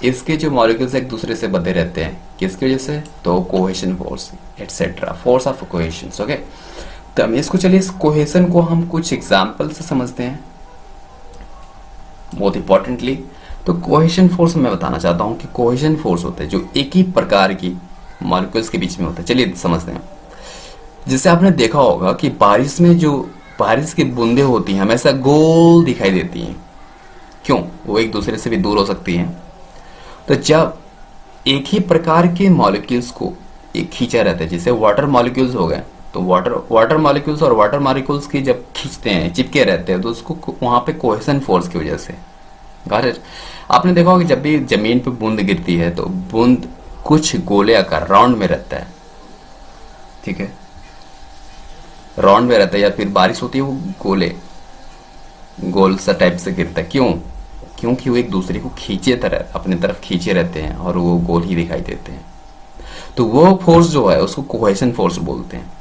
इसके जो मॉलिक्यूल्स एक दूसरे से बंधे रहते हैं, किसकी वजह से? तो cohesion force. Etcetera, force of cohesion. Okay, तो हम इसको चलिए इस कोहेशन को हम कुछ एग्जाम्पल से समझते हैं बहुत इंपॉर्टेंटली। तो कोहेशन फोर्स मैं बताना चाहता हूं कि कोहेशन फोर्स होते हैं जो एक ही प्रकार की मॉलिक्यूल्स के बीच में होते हैं। चलिए समझते हैं। जैसे आपने देखा होगा कि बारिश में जो बारिश की बूंदें होती हैं हमेशा गोल दिखाई देती हैं। क्यों? वो एक दूसरे से भी दूर हो सकती हैं। तो जब एक ही प्रकार के मॉलिक्यूल्स को एक खींचा रहता है, जैसे वाटर मॉलिक्यूल्स हो गए, तो वाटर मॉलिक्यूल्स और वाटर मॉलिक्यूल्स की जब खींचते हैं, चिपके रहते हैं, तो उसको वहां पे कोहेशन फोर्स की वजह से। Got it? आपने देखा होगा कि जब भी जमीन पे बूंद गिरती है तो बूंद कुछ गोले आकार राउंड में रहता है, ठीक है, राउंड में रहता है, या फिर बारिश होती है वो गोल सा टाइप से गिरता है। क्यों? क्योंकि वो एक दूसरे को खींचे तरह अपनी तरफ खींचे रहते हैं और वो गोल ही दिखाई देते हैं। तो वो फोर्स जो है उसको कोहेशन फोर्स बोलते हैं।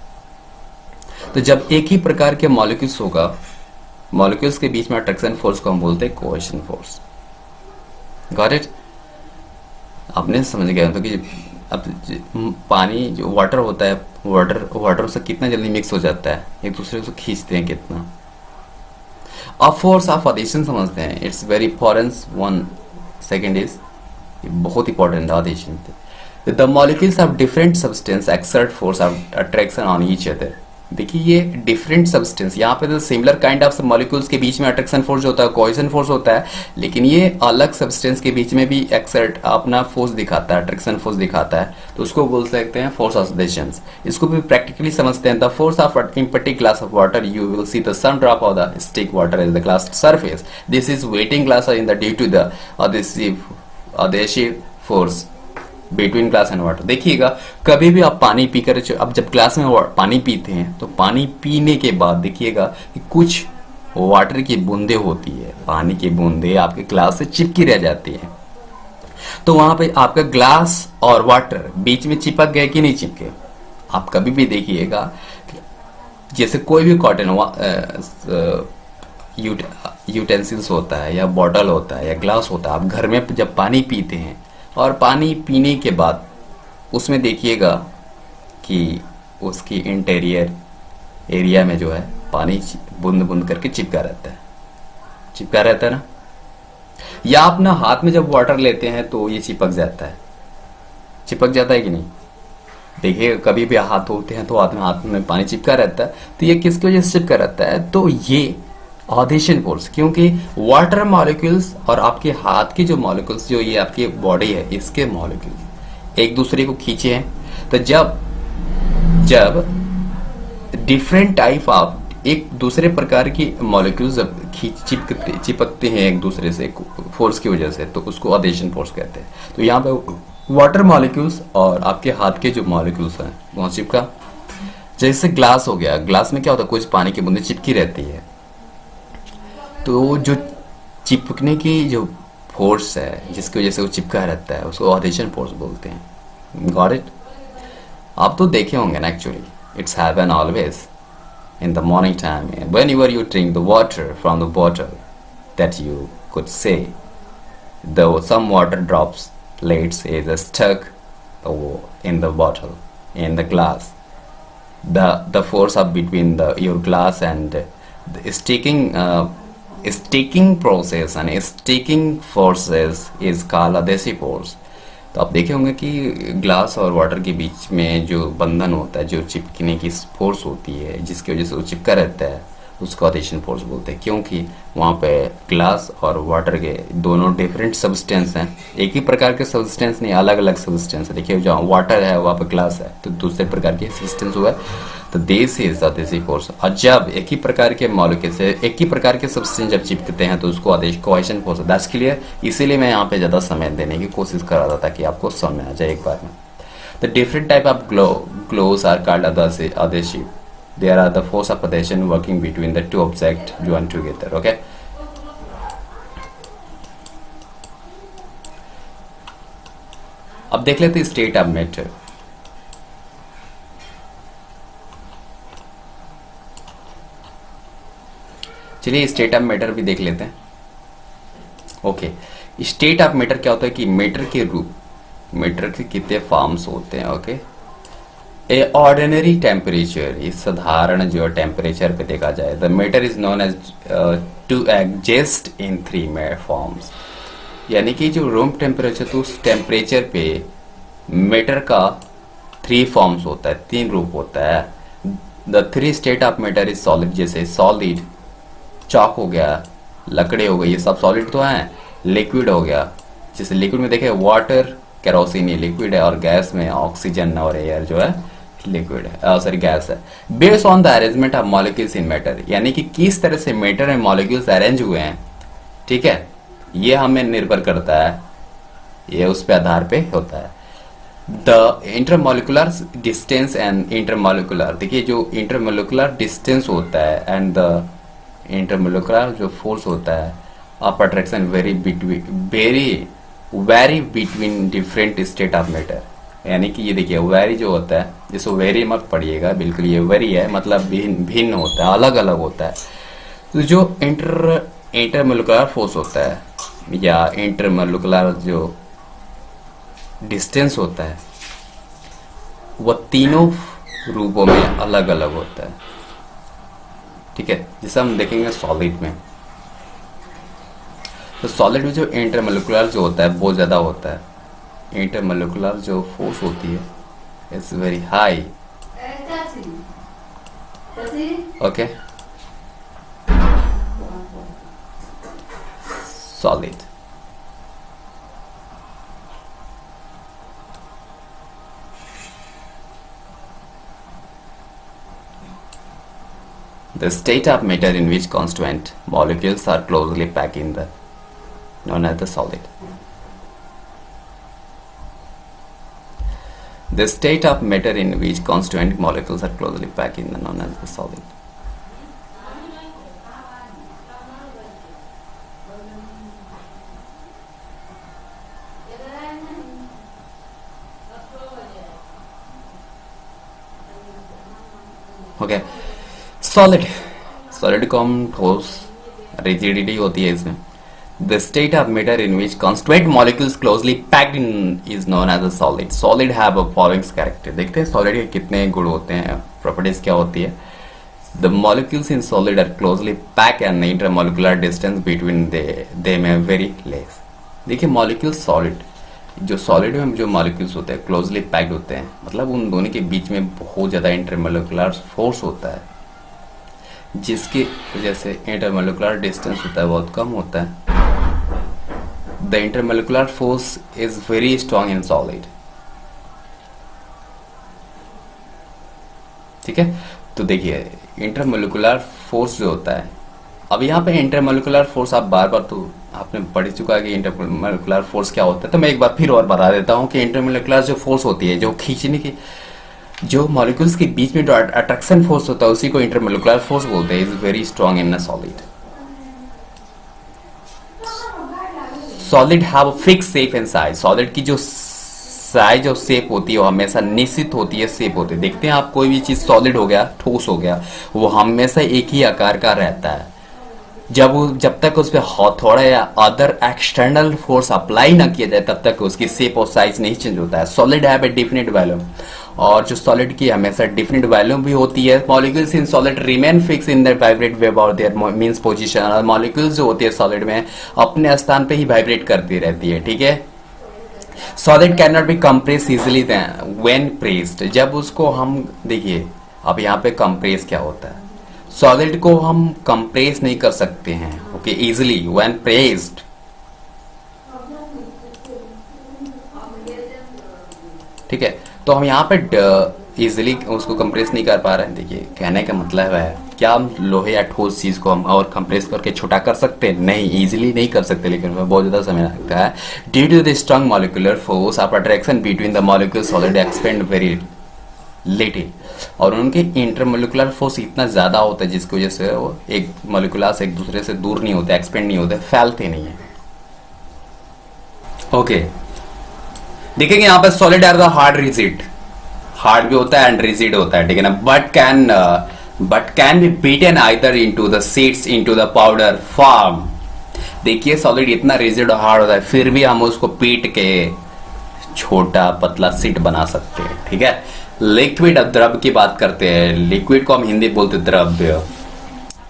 तो जब एक ही प्रकार के मॉलिक्यूल्स होगा, मॉलिक्यूल्स के बीच में अट्रैक्शन फोर्स को हम बोलते हैं कोहेशन फोर्स। Got it? आपने समझ गया तो कि अब पानी जो वाटर होता है, वाटर से कितना जल्दी मिक्स हो जाता है, एक दूसरे को खींचते हैं कितना। अब फोर्स ऑफ एडिशन समझते हैं। It's very important. 1 second is बहुत important adhesion. The molecules of different substance exert force of attraction on each other. देखिए ये डिफरेंट सब्सटेंस, यहाँ पे तो सिमिलर काइंड ऑफ मॉलिक्यूल्स के बीच में अट्रैक्शन फोर्स जो होता है कोहेशन फोर्स होता है, लेकिन ये अलग सब्सटेंस के बीच में भी एक्सर्ट अपना फोर्स दिखाता है, अट्रैक्शन फोर्स दिखाता है, तो उसको बोल सकते हैं फोर्स ऑफ एडिशन। इसको भी प्रैक्टिकली समझते हैं। The force of empty glass of water, you will see the some drop of the stick water is the glass surface, this is wetting glass in the due to the adhesive force between glass and water. देखिएगा कभी भी आप पानी पीकर, अब जब glass में पानी पीते हैं तो पानी पीने के बाद देखिएगा कि कुछ वाटर की बूंदे होती है, पानी की बूंदे आपके ग्लास से चिपकी रह जाती है। तो वहां पे आपका ग्लास और वाटर बीच में चिपक गए कि नहीं चिपके? आप कभी भी देखिएगा जैसे कोई भी कॉटन यूटेंसिल्स होता है या बॉटल होता है या ग्लास होता है, आप घर में जब पानी पीते हैं और पानी पीने के बाद उसमें देखिएगा कि उसकी इंटीरियर एरिया में जो है पानी बूंद बूंद करके चिपका रहता है ना। या अपना हाथ में जब वाटर लेते हैं तो ये चिपक जाता है कि नहीं? देखिए कभी भी हाथ धोते हैं तो हाथ में पानी चिपका रहता है, तो ये किसकी वजह से चिपका रहता है? तो ये ऑडिशन फोर्स, क्योंकि वाटर मॉलिक्यूल्स और आपके हाथ के जो मॉलिक्यूल्स, जो ये आपकी बॉडी है, इसके मॉलिक्यूल्स एक दूसरे को खींचे हैं। तो जब डिफरेंट टाइप ऑफ एक दूसरे प्रकार की मॉलिक्यूल्स जब चिपकते हैं एक दूसरे से फोर्स की वजह से, तो उसको ऑडिशन फोर्स कहते हैं। तो यहाँ पे वाटर मॉलिक्यूल्स और आपके हाथ के जो मॉलिक्यूल्स हैं वहां चिपका। जैसे ग्लास हो गया, ग्लास में क्या होता है, कुछ पानी की बूंदें चिपकी रहती है, तो जो चिपकने की जो फोर्स है जिसकी वजह से वो चिपका रहता है उसको ऑडिशन फोर्स बोलते हैं। Got it? आप तो देखे होंगे ना, actually it's happen always in the morning time whenever you drink the water from the bottle that you could see the some water drops let's is stuck in the bottle, in the glass. The force of between your glass and the sticking process and sticking forces is called adhesive force. तो आप देखे होंगे कि glass और water के बीच में जो बंधन होता है, जो चिपकने की फोर्स होती है जिसकी वजह से वो चिपका रहता है, उसको एडिशन फोर्स बोलते हैं। क्योंकि वहाँ पे ग्लास और वाटर के दोनों डिफरेंट सब्सटेंस हैं, एक ही प्रकार के सब्सटेंस नहीं, अलग अलग सब्सटेंस है। देखिए जहाँ वाटर है वहाँ पे ग्लास है, तो दूसरे प्रकार के सब्सटेंस हुआ है, तो दिस इज एडिशन फोर्स। और जब एक ही प्रकार के मॉलिक्यूल से एक ही प्रकार के सब्सटेंस जब चिपकते हैं तो उसको कोहेशन फोर्स। That's clear? इसीलिए मैं यहाँ पे ज़्यादा समय देने की कोशिश कर रहा था ताकि आपको समझ में आ जाए एक बार में। The different type of glows are called adhesive. There are the force of adhesion working between the two objects joined together. Okay. अब देख लेते हैं स्टेट ऑफ मैटर। चलिए स्टेट ऑफ मैटर भी देख लेते हैं। ओके, स्टेट ऑफ मैटर क्या होता है कि मैटर के रूप, मैटर के कितने फॉर्म्स होते हैं। ओके, ए ऑर्डिनरी टेम्परेचर, इस साधारण जो टेम्परेचर पे देखा जाए, the matter is known as to exist in three forms, यानी कि जो रूम टेम्परेचर, तो उस टेम्परेचर पे मैटर का थ्री फॉर्म्स होता है, तीन रूप होता है। The three state of matter is solid, जैसे सॉलिड चॉक हो गया, लकड़ी हो गई, ये सब सॉलिड तो हैं। लिक्विड हो गया, जैसे लिक्विड में देखे वाटर, केरोसिन ये लिक्विड है, और गैस में ऑक्सीजन और एयर जो है लिक्विड है, सॉरी गैस है। Based on the arrangement of molecules in matter, यानी कि किस तरह से मैटर में मॉलिक्यूल्स अरेंज हुए हैं, ठीक है, ये हमें निर्भर करता है, ये उस पे आधार पे होता है। The intermolecular distance and intermolecular, देखिए जो इंटरमोलिकुलर डिस्टेंस होता है एंड द इंटरमोलिकुलर जो फोर्स होता है of attraction very between different state of matter, यानी कि ये देखिए वेरी जो होता है, जिसको वेरी मत पढ़िएगा बिल्कुल, ये वेरी है मतलब भिन्न होता है, अलग अलग होता है। तो जो इंटरमोलिकुलर फोर्स होता है या इंटरमोलिकुलर जो डिस्टेंस होता है, वह तीनों रूपों में अलग अलग होता है, ठीक है, जिसे हम देखेंगे सॉलिड में। तो सॉलिड में जो इंटरमोलिकुलर जो होता है बहुत ज़्यादा होता है, इंटरमोलिकुलर जो फोर्स होती है it's very high, okay. Solid the state of matter in which constituent molecules are closely packed in the known as the solid. The state of matter in which constituent molecules are closely packed in the known as the solid. Okay. Solid को हम ठोस, rigidity होती है इसमें। The state of matter in which constituent molecules closely packed in is known as a solid. Solid have a following character, देखते हैं solid के कितने गुण होते हैं, प्रॉपर्टीज क्या होती है। The molecules in solid are closely packed and the intermolecular distance between they में वेरी लेस। देखिए मॉलिक्यूल सॉलिड, जो सॉलिड में जो मॉलिक्यूल्स होते हैं क्लोजली पैक्ड होते हैं, मतलब उन दोनों के बीच में बहुत ज़्यादा इंटरमोलिकुलर फोर्स होता है, जिसकी वजह से इंटरमोलिकुलर डिस्टेंस होता है बहुत कम होता है। The intermolecular force is very strong in solid, ठीक है। तो देखिए इंटरमोलिकुलर फोर्स जो होता है, अब यहाँ पे इंटरमोलिकुलर फोर्स आप बार बार तो आपने पढ़ चुका है कि इंटरमोलिकुलर फोर्स क्या होता है, तो मैं एक बार फिर और बता देता हूँ कि इंटरमोलिकुलर जो फोर्स होती है, जो खींचने की, जो मॉलिक्यूल्स के बीच में जो अट्रैक्शन फोर्स होता है उसी को इंटरमोलिकुलर फोर्स बोलते हैं, is very strong in a solid. Solid have fix shape and size, solid की जो साइज और शेप होती है वो हमेशा निश्चित होती है, शेप होती है। देखते हैं आप कोई भी चीज सॉलिड हो गया, ठोस हो गया, वो हमेशा एक ही आकार का रहता है। जब तक उस पर हथौड़ा या अदर एक्सटर्नल फोर्स अप्लाई ना किया जाए तब तक उसकी शेप और साइज नहीं चेंज होता है। Solid have a definite value, और जो सॉलिड की हमेशा डिफिनिट वैल्यू भी होती है। Molecules in solid remain fix in the vibrate wave और देयर मींस पोजीशन, और मॉलिक्यूल्स जो होती है सॉलिड में अपने स्थान पे ही वाइब्रेट करती रहती है, ठीक है। Solid can not be compress easily when pressed, जब उसको हम देखिए, अब यहाँ पे कंप्रेस क्या होता है, सॉलिड को हम कंप्रेस नहीं कर सकते हैं, ओके, इजिली व्हेन प्रेस्ड, ठीक है। तो हम यहाँ पे इजिली उसको कंप्रेस नहीं कर पा रहे हैं। देखिए कहने का मतलब है, क्या हम लोहे या ठोस चीज को हम और कंप्रेस करके छोटा कर सकते हैं? नहीं, इजीली नहीं कर सकते, लेकिन उसमें बहुत ज्यादा समय लगता है। Due to the strong molecular force of attraction between the molecule solid expand very little, और उनके इंटरमोलिकुलर फोर्स इतना ज्यादा होता है जिसकी वजह से वो एक मॉलिक्यूल से एक दूसरे से दूर नहीं होते, एक्सपेंड नहीं होते, फैलते नहीं है, ओके। देखेंगे यहाँ पे solid are the hard rigid, hard भी होता है एंड रिजिड होता है, ठीक है ना। But can be beaten either into the seeds into the powder form. देखिए सॉलिड इतना रिजिड और हार्ड होता है, फिर भी हम उसको पीट के छोटा पतला सीट बना सकते हैं, ठीक है। लिक्विड, अब द्रव की बात करते हैं। लिक्विड को हम हिंदी बोलते द्रव्य,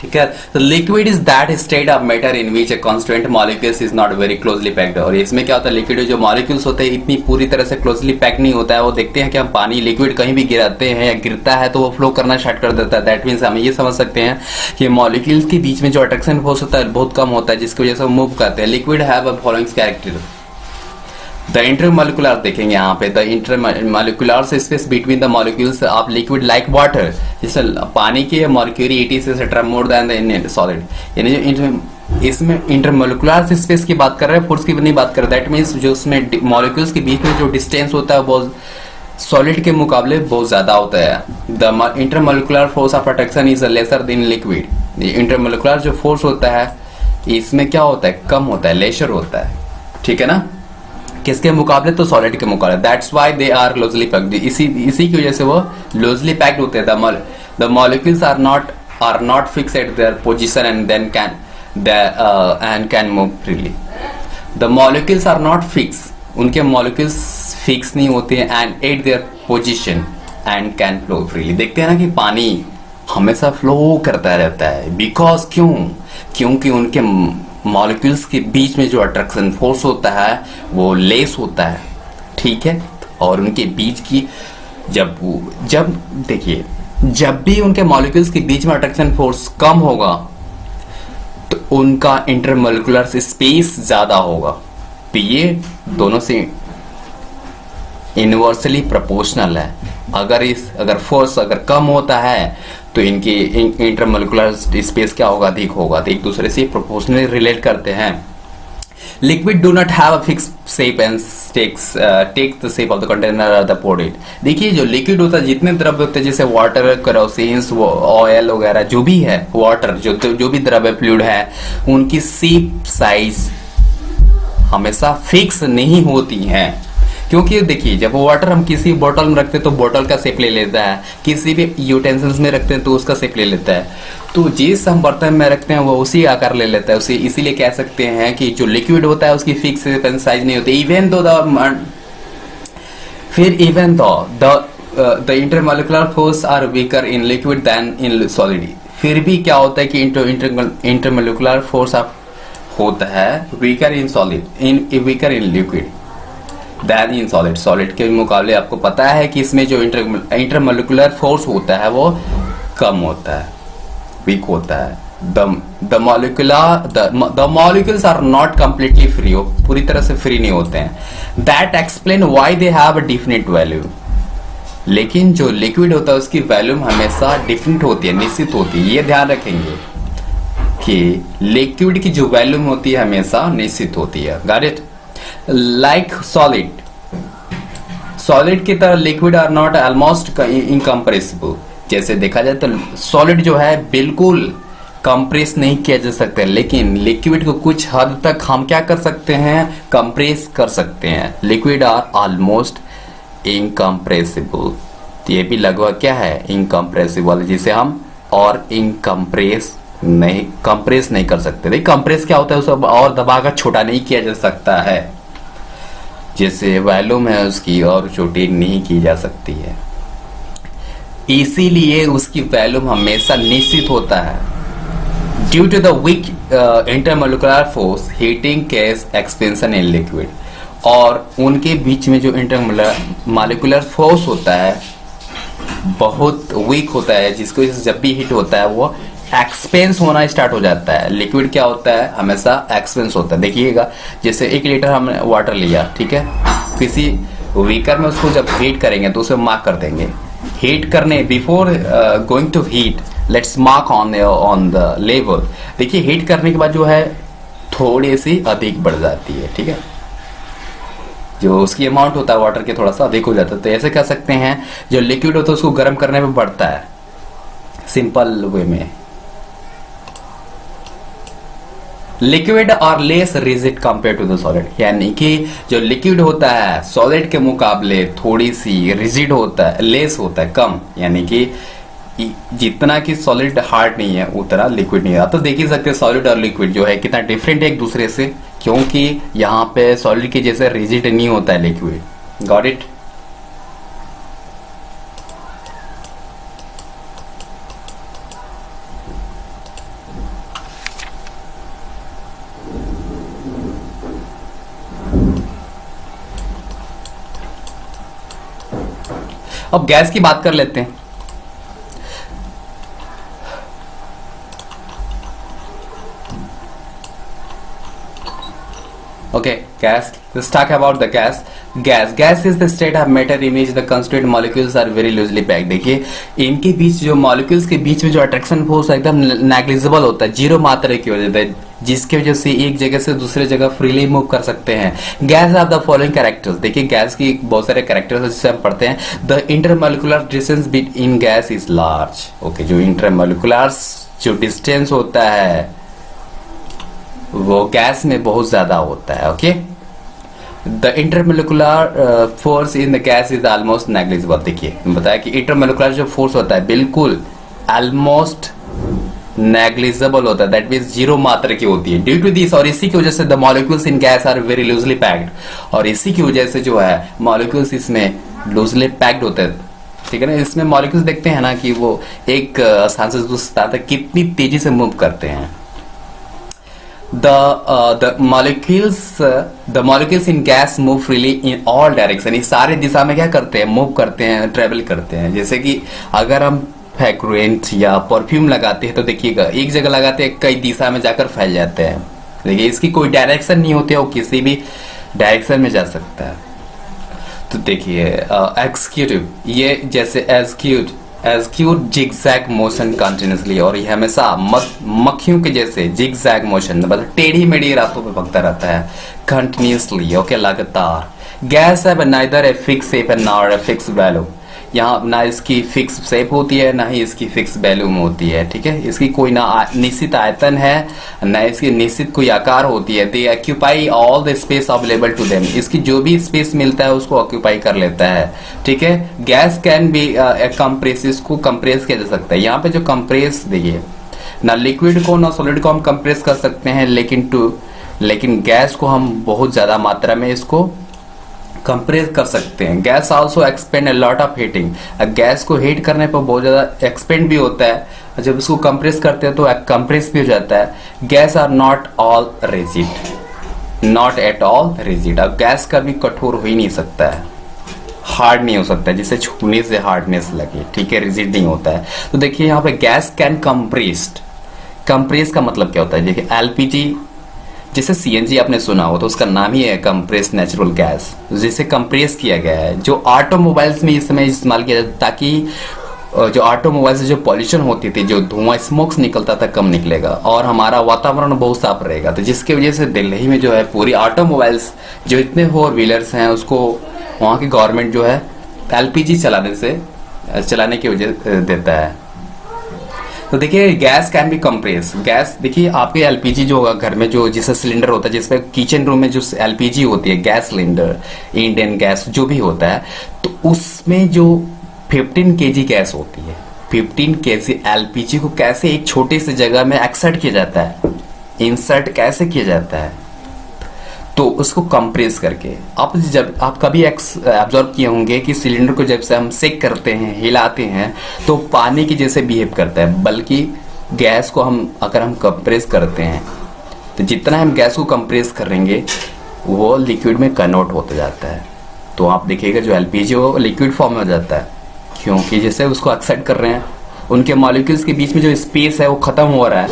ठीक है। तो liquid is that state of matter in which A constituent molecules is not very closely packed. और इसमें क्या होता है, लिक्विड जो मॉलिक्यूल्स होते हैं इतनी पूरी तरह से क्लोजली पैक नहीं होता है। वो देखते हैं कि हम पानी लिक्विड कहीं भी गिराते हैं या गिरता है तो वो फ्लो करना स्टार्ट कर देता है। दैट मीन्स हम ये समझ सकते हैं कि मॉलिक्यूल्स के बीच में जो अट्रैक्शन फोर्स होता है बहुत कम होता है, जिसकी वजह से वो मूव करते हैं। Liquid have a following character. The intermolecular देखेंगे यहाँ पे, the intermolecular space between the molecules of liquid like water, जैसे पानी की मर्क्यूरी 80 से मोर देन द सॉलिड। यानी जो इसमें इंटरमोलिकुलर स्पेस की बात कर रहे हैं, फोर्स की नहीं बात कर रहे। दैट मीन्स जो उसमें मॉलिक्यूल्स के बीच में जो डिस्टेंस होता है वो सॉलिड के मुकाबले बहुत ज्यादा होता है। The intermolecular force of attraction is lesser than liquid. Intermolecular जो फोर्स होता है इसमें क्या होता है, कम होता है, लेसर होता है, ठीक है ना, किसके मुकाबले, तो सॉलिड के मुकाबले। That's why they are closely packed. इसी की वजह से वो क्लोजली पैक्ड होते हैं। The molecules are not fix at their position and then can move freely. The molecules are not fix, उनके मॉलिक्यूल्स फिक्स नहीं होते हैं and at their position and can flow freely. देखते हैं ना कि पानी हमेशा फ्लो करता रहता है, बिकॉज क्योंकि उनके मॉलिक्यूल्स के बीच में जो अट्रैक्शन फोर्स होता है वो लेस होता है, ठीक है। और उनके बीच की जब देखिए, जब भी उनके मॉलिक्यूल्स के बीच में अट्रैक्शन फोर्स कम होगा तो उनका इंटरमोलिकुलर स्पेस ज्यादा होगा। तो ये दोनों से इनवर्सली प्रोपोर्शनल है। अगर फोर्स अगर कम होता है तो इनकी इंटरमोलिकुलर स्पेस क्या होगा, अधिक होगा। तो एक दूसरे से प्रोपोर्शनली रिलेट करते हैं। Liquid do not have a fix shape and take the shape of the container और द पोर्ड इट। देखिए जो लिक्विड होता है, जितने द्रव्य होते हैं जैसे वाटर, केरोसिन, ऑयल वगैरह जो भी है, वाटर जो भी द्रव्य फ्लूइड है, उनकी शेप साइज हमेशा फिक्स नहीं होती है। क्योंकि देखिए जब वाटर हम किसी बोतल में रखते हैं तो बोतल का शेप ले लेता है, किसी भी यूटेंसिल्स में रखते हैं तो उसका शेप ले लेता है। तो जिस हम बर्तन में रखते हैं वो उसी आकार ले लेता है उसे। इसीलिए कह सकते हैं कि जो लिक्विड होता है उसकी फिक्स साइज नहीं होती। Even though the intermolecular force are weaker in liquid than in solid. फिर भी क्या होता है कि इंटरमोलिकुलर फोर्स होता है weaker in liquid than in solid. Solid के मुकाबले आपको पता है कि इसमें जो इंटरमोलिकुलर फोर्स होता है वो कम होता है, वीक होता है। The molecules are not completely free, हो पूरी तरह से फ्री नहीं होते हैं। That explain why they have a definite value. लेकिन जो लिक्विड होता है उसकी वैल्यू हमेशा डिफिनिट होती है, निश्चित होती है। ये ध्यान रखेंगे कि लिक्विड की जो वैल्यू होती है हमेशा निश्चित होती है। Got it? लाइक सॉलिड की तरह liquid are not almost incompressible. जैसे देखा जाए तो सॉलिड जो है बिल्कुल कंप्रेस नहीं किया जा सकता, लेकिन लिक्विड को कुछ हद तक हम क्या कर सकते हैं, कंप्रेस कर सकते हैं। Liquid are almost incompressible. ये भी लगभग क्या है, इनकम्प्रेसिबल, जिसे हम और कंप्रेस नहीं कर सकते। देखिए कंप्रेस क्या होता है, उसे और दबाकर छोटा नहीं किया जा सकता है, जैसे वॉल्यूम है उसकी और छोटी नहीं की जा सकती है। इसीलिए उसकी वॉल्यूम हमेशा निश्चित होता है। Due to the weak intermolecular force heating case expansion in liquid. और उनके बीच में जो इंटरमोलिकुलर फोर्स होता है बहुत वीक होता है, जिसको जब भी हीट होता है वो एक्सपेंस होना स्टार्ट हो जाता है। लिक्विड क्या होता है, हमेशा एक्सपेंस होता है। देखिएगा जैसे 1 लीटर हमने वाटर लिया, ठीक है, किसी वीकर में उसको जब हीट करेंगे तो उसे मार्क कर देंगे। हीट करने before going to heat let's mark on the level. देखिए हीट करने के बाद जो है थोड़ी सी अधिक बढ़ जाती है, ठीक है, जो उसकी अमाउंट होता है वाटर के थोड़ा सा अधिक हो जाता है। तो ऐसे कह सकते हैं जो लिक्विड होता है उसको गर्म करने में बढ़ता है, सिंपल वे में। लिक्विड और less rigid compare to the solid, यानी कि जो लिक्विड होता है सॉलिड के मुकाबले थोड़ी सी रिजिड होता है, लेस होता है, कम। यानी कि जितना कि सॉलिड हार्ड नहीं है उतना लिक्विड नहीं है। आप तो देख ही सकते हैं सॉलिड और लिक्विड जो है कितना डिफरेंट है एक दूसरे से, क्योंकि यहाँ पे सॉलिड के जैसे रिजिड नहीं होता है लिक्विड। Got it? अब गैस की बात कर लेते हैं। Okay, gas. Let's talk about the gas. Gas is the state of matter in which the constituent molecules are very loosely packed. देखिए इनके बीच जो मॉलिक्यूल्स के बीच में जो अट्रैक्शन फोर्स एकदम नेग्लिजिबल होता है, जीरो मात्रा की वजह से, जिसकी वजह से एक जगह से दूसरे जगह फ्रीली मूव कर सकते हैं। Gas off the following characters, देखिए गैस की बहुत सारे कैरेक्टर्स है जिसे हम पढ़ते हैं। The intermolecular distance between gas is large. Okay, जो इंटरमोलिकुलर जो डिस्टेंस होता है वो गैस में बहुत ज्यादा होता है। Okay, the intermolecular force in the gas is almost negligible. देखिए बताया कि इंटरमोलिकुलर जो फोर्स होता है बिल्कुल ऑलमोस्ट नेग्लिजिबल होता है, दैट मींस जीरो मात्रा की होती है। ड्यू टू दिस, और इसी की वजह से the molecules in gas are very loosely packed, और इसी की वजह से जो है मॉलिक्यूल्स इसमें लूजली पैक्ड होते हैं। ठीक है ना, इसमें मॉलिक्यूल्स देखते हैं ना कि वो एक स्थान से दूसरे स्थान तक कितनी तेजी से मूव करते हैं। The molecules in gas move freely in all direction। इस सारे दिशा में क्या करते हैं, मूव करते हैं, ट्रेवल करते हैं। जैसे कि अगर हम फ्रेग्रेंस या परफ्यूम लगाते हैं तो देखिएगा एक जगह लगाते हैं कई दिशा में जाकर फैल जाते हैं। देखिए इसकी कोई डायरेक्शन नहीं होती है, वो किसी भी डायरेक्शन में जा सकता है। तो देखिए एक्सक्यूटिव, ये जैसे एक्सक्यूट जिगजैग मोशन कंटिन्यूसली, और ये हमेशा मक्खियों के जैसे जिगजैग मोशन मतलब टेढ़ी मेढ़ी रास्तों पे भगता रहता है कंटिन्यूसली। ओके, लगातार। गैस है neither a fix shape and not a fix value. यहाँ ना इसकी फिक्स शेप होती है ना ही इसकी फिक्स वैल्यूम होती है। ठीक है, इसकी कोई ना निश्चित आयतन है ना इसकी निश्चित कोई आकार होती है। They occupy all the space available to them. इसकी जो भी स्पेस मिलता है उसको ऑक्यूपाई कर लेता है। ठीक है, गैस कैन बी कंप्रेस, इसको कंप्रेस किया जा सकता है। यहाँ पे जो कंप्रेस देखिए ना लिक्विड को ना सॉलिड को हम कंप्रेस कर सकते हैं, लेकिन गैस को हम बहुत ज्यादा मात्रा में इसको कंप्रेस कर सकते हैं। Gas also expand a lot of heating. Gas को हीट करने पर बहुत ज्यादा एक्सपेंड भी होता है, जब इसको कंप्रेस करते हैं तो कंप्रेस भी हो जाता है। Gas are not all rigid, not at all rigid. अब गैस का भी कठोर हो ही नहीं सकता है, हार्ड नहीं हो सकता है जिसे छूने से हार्डनेस लगे। ठीक है, रिजिड नहीं होता है। तो देखिए यहाँ पे गैस कैन कंप्रेस्ड। कंप्रेस का मतलब क्या होता है, देखिए एलपीजी जैसे सीएनजी आपने सुना हो तो उसका नाम ही है कंप्रेस नेचुरल गैस, जिसे कंप्रेस किया गया है। जो ऑटोमोबाइल्स में इस समय इस्तेमाल किया जाता है ताकि जो ऑटोमोबाइल से जो पॉल्यूशन होती थी, जो धुआं स्मोक्स निकलता था कम निकलेगा और हमारा वातावरण बहुत साफ रहेगा। तो जिसकी वजह से दिल्ली में जो है पूरी ऑटोमोबाइल्स जो इतने फोर व्हीलर्स हैं उसको वहाँ की गवर्नमेंट जो है एलपीजी चलाने की वजह देता है। तो देखिए gas can be compress. Gas देखिए आपके एलपीजी जो होगा घर में जो जैसे सिलेंडर होता है, जिसपे किचन रूम में जो एलपीजी होती है, गैस सिलेंडर, इंडियन गैस जो भी होता है, तो उसमें जो 15 केजी गैस होती है, 15 केजी एलपीजी को कैसे एक छोटे से जगह में एक्सर्ट किया जाता है, इंसर्ट कैसे किया जाता है, तो उसको कंप्रेस करके जब आप कभी ऑब्जर्व किए होंगे कि सिलेंडर को जब से हम सेक करते हैं, हिलाते हैं, तो पानी की जैसे बिहेव करता है। बल्कि गैस को अगर हम कंप्रेस करते हैं तो जितना हम गैस को कंप्रेस करेंगे वो लिक्विड में कन्वर्ट होता जाता है। तो आप देखिएगा जो एलपीजी वो लिक्विड फॉर्म में हो जाता है, क्योंकि जैसे उसको एक्साइट कर रहे हैं, उनके मॉलिक्यूल्स के बीच में जो स्पेस है वो खत्म हो रहा है।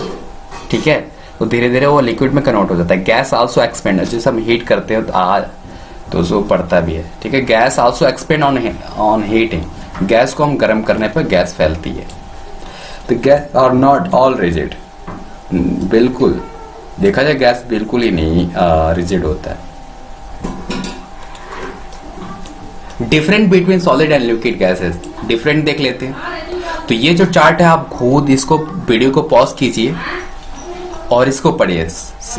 ठीक है, तो धीरे धीरे वो लिक्विड में कन्वर्ट हो जाता है। गैस आल्सो एक्सपेंड, जैसे हम हीट करते हैं तो उसको पड़ता भी है। ठीक है, gas also expand on heating. Gas को हम गर्म करने पर गैस फैलती है। तो gas are not all rigid. बिल्कुल देखा जाए गैस बिल्कुल ही नहीं रिजिड होता है। Different between solid and liquid gases, different देख लेते हैं। तो ये जो चार्ट है आप खुद इसको वीडियो को पॉज कीजिए और इसको पढ़िए।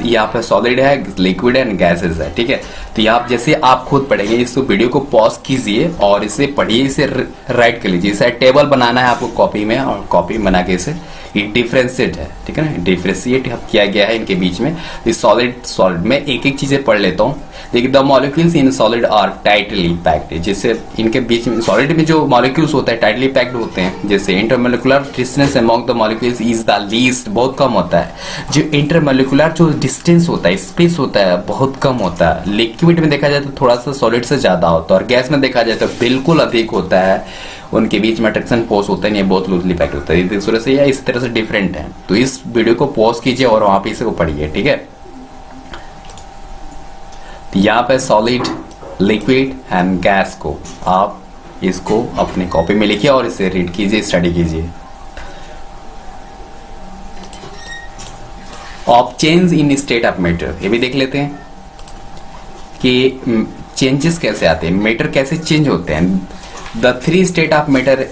यहाँ पे सॉलिड है, लिक्विड है, गैसेस है। ठीक है, तो यहाँ जैसे आप खुद पढ़ेंगे, इसको वीडियो को पॉज कीजिए और इसे पढ़िए, इसे राइट कर लीजिए। इसे टेबल बनाना है आपको कॉपी में, और कॉपी बना के इसे डिफरेंशिएट है। ठीक है ना, डिफरेंशिएट किया गया है इनके बीच में। सॉलिड में एक एक चीजें पढ़ लेता हूँ। देखिए the molecules in solid are tightly packed. जैसे इनके बीच में सॉलिड में जो मॉलिक्यूल्स होते हैं टाइटली पैक्ड होते हैं। जैसे intermolecular distance among the molecules is the least, बहुत कम होता है। जो इंटरमोलिकुलर जो डिस्टेंस होता है, स्पेस होता है, बहुत कम होता है। लिक्विड में देखा जाए तो थोड़ा सा सॉलिड से ज़्यादा होता है, और गैस में देखा जाए तो बिल्कुल अधिक होता है। उनके बीच में अट्रैक्शन फोर्स होता है, ये बहुत लूजली पैक्ड होता है। इस तरह से या इस तरह से डिफरेंट है। तो इस वीडियो को पॉज कीजिए और वहाँ पे इसे को पढ़िए, ठीक है। तो यहाँ पे सॉलिड, लिक्विड एंड गैस को आप इसको अपनी कॉपी में लिखिए और इसे रीड कीजिए, स्टडी कीजिए। Of change in state of matter, ये भी देख लेते हैं कि चेंजेस कैसे आते हैं, मैटर कैसे चेंज होते हैं। The three state of matter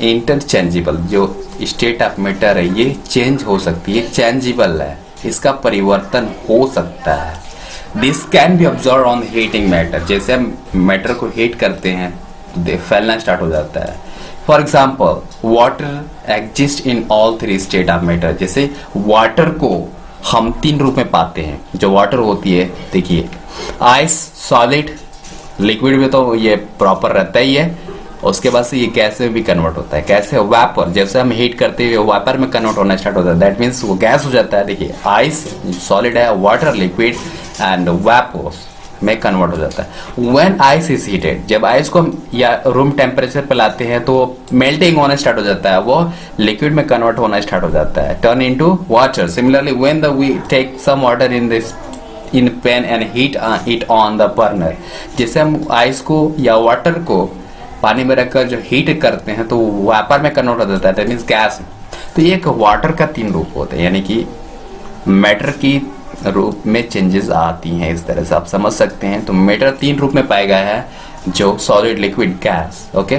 interchangeable, जो स्टेट ऑफ मैटर है ये चेंज हो सकती है, चेंजेबल है, इसका परिवर्तन हो सकता है। This can be observe on heating matter, जैसे हम मैटर को हीट करते हैं तो फैलना स्टार्ट हो जाता है। For example water exist in all three state of matter, जैसे वाटर को हम तीन रूप में पाते हैं। जो वाटर होती है, देखिए आइस, सॉलिड, लिक्विड में तो ये प्रॉपर रहता ही है, उसके बाद से ये गैस में भी कन्वर्ट होता है। कैसे? वेपर, जैसे हम हीट करते हुए वेपर में कन्वर्ट होना स्टार्ट होता है, दैट मीन्स वो गैस हो जाता है। देखिए आइस सॉलिड है, वाटर लिक्विड एंड वेपर्स में कन्वर्ट हो जाता है। व्हेन आइस इज हीटेड, जब आइस को हम या रूम टेम्परेचर पे लाते हैं तो मेल्टिंग होना स्टार्ट हो जाता है, वो लिक्विड में कन्वर्ट होना स्टार्ट हो जाता है, turn into water. Similarly when we take some water in pan and heat it on the burner, जैसे हम आइस को या वाटर को पानी में रखकर जो हीट करते हैं तो वेपर में कन्वर्ट हो जाता है, दैट मीन्स गैस। तो ये एक वाटर का तीन रूप होते हैं, यानी कि मैटर की रूप में चेंजेस आती हैं। इस तरह से आप समझ सकते हैं। तो मैटर तीन रूप में पाया गया है, जो सॉलिड, लिक्विड, गैस। ओके,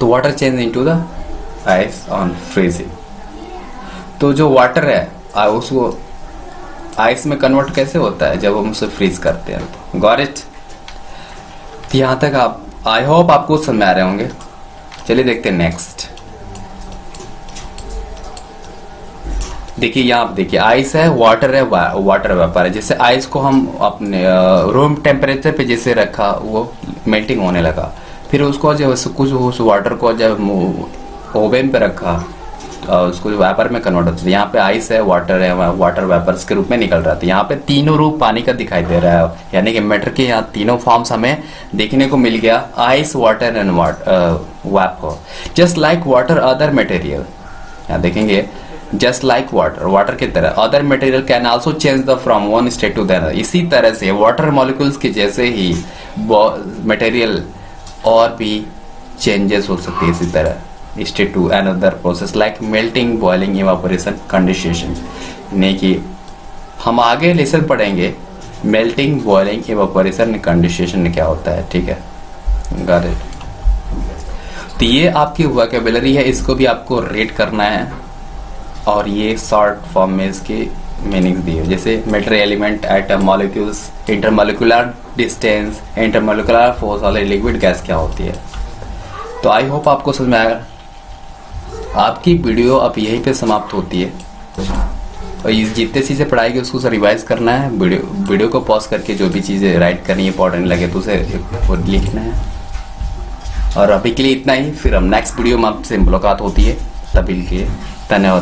तो water change into the ice on freezing. तो जो वाटर है उसको आइस में कन्वर्ट कैसे होता है? जब हम उसे फ्रीज करते हैं। तो गॉट इट? तो यहाँ तक आप, आई होप आपको समझ आ रहे होंगे। चलिए देखते हैं नेक्स्ट। देखिए यहाँ आप देखिए आइस है, वाटर है, वाटर वेपर है। जैसे आइस को हम अपने रूम टेम्परेचर पे जैसे रखा, वो मेल्टिंग होने लगा। फिर उसको जब कुछ उस वाटर को जब ओवन पे रखा, उसको वेपर में कन्वर्ट होता है। यहाँ पे आइस है, वाटर है, वाटर वेपर्स के रूप में निकल रहा था। यहाँ पे तीनों रूप पानी का दिखाई दे रहा है, यानी कि मैटर के यहाँ तीनों फॉर्म्स हमें देखने को मिल गया, ice, water and vapour. Just like water other material, यहाँ देखेंगे जस्ट लाइक वाटर, वाटर की तरह other material can also change the from one state to the other. इसी तरह से वाटर मॉलिक्यूल्स के जैसे ही मटेरियल और भी चेंजेस हो सकते हैं, इसी तरह state to another process like melting, boiling, evaporation, condensation. यानी कि हम आगे लेसन पढ़ेंगे मेल्टिंग, बॉइलिंग, इवापोरेशन, कंडेंसेशन क्या होता है, ठीक है। Got it? तो ये आपकी वोकैबुलरी है, इसको भी आपको रीड करना है। और ये शॉर्ट फॉर्म में इसके मीनिंग्स दिए, जैसे matter, element, atom, molecules, intermolecular distance, intermolecular force, और लिक्विड गैस क्या होती है। तो आई होप आपको समझ में आएगा। आपकी वीडियो अब यहीं पे समाप्त होती है। और ये जितने चीज़ें पढ़ाई गई उसको रिवाइज करना है। वीडियो को पॉज करके जो भी चीज़ें राइट करनी है, इंपॉर्टेंट लगे तो उसे लिखना है। और अभी के लिए इतना ही, फिर हम नेक्स्ट वीडियो में आपसे मुलाकात होती है। तभी के लिए धन्यवाद।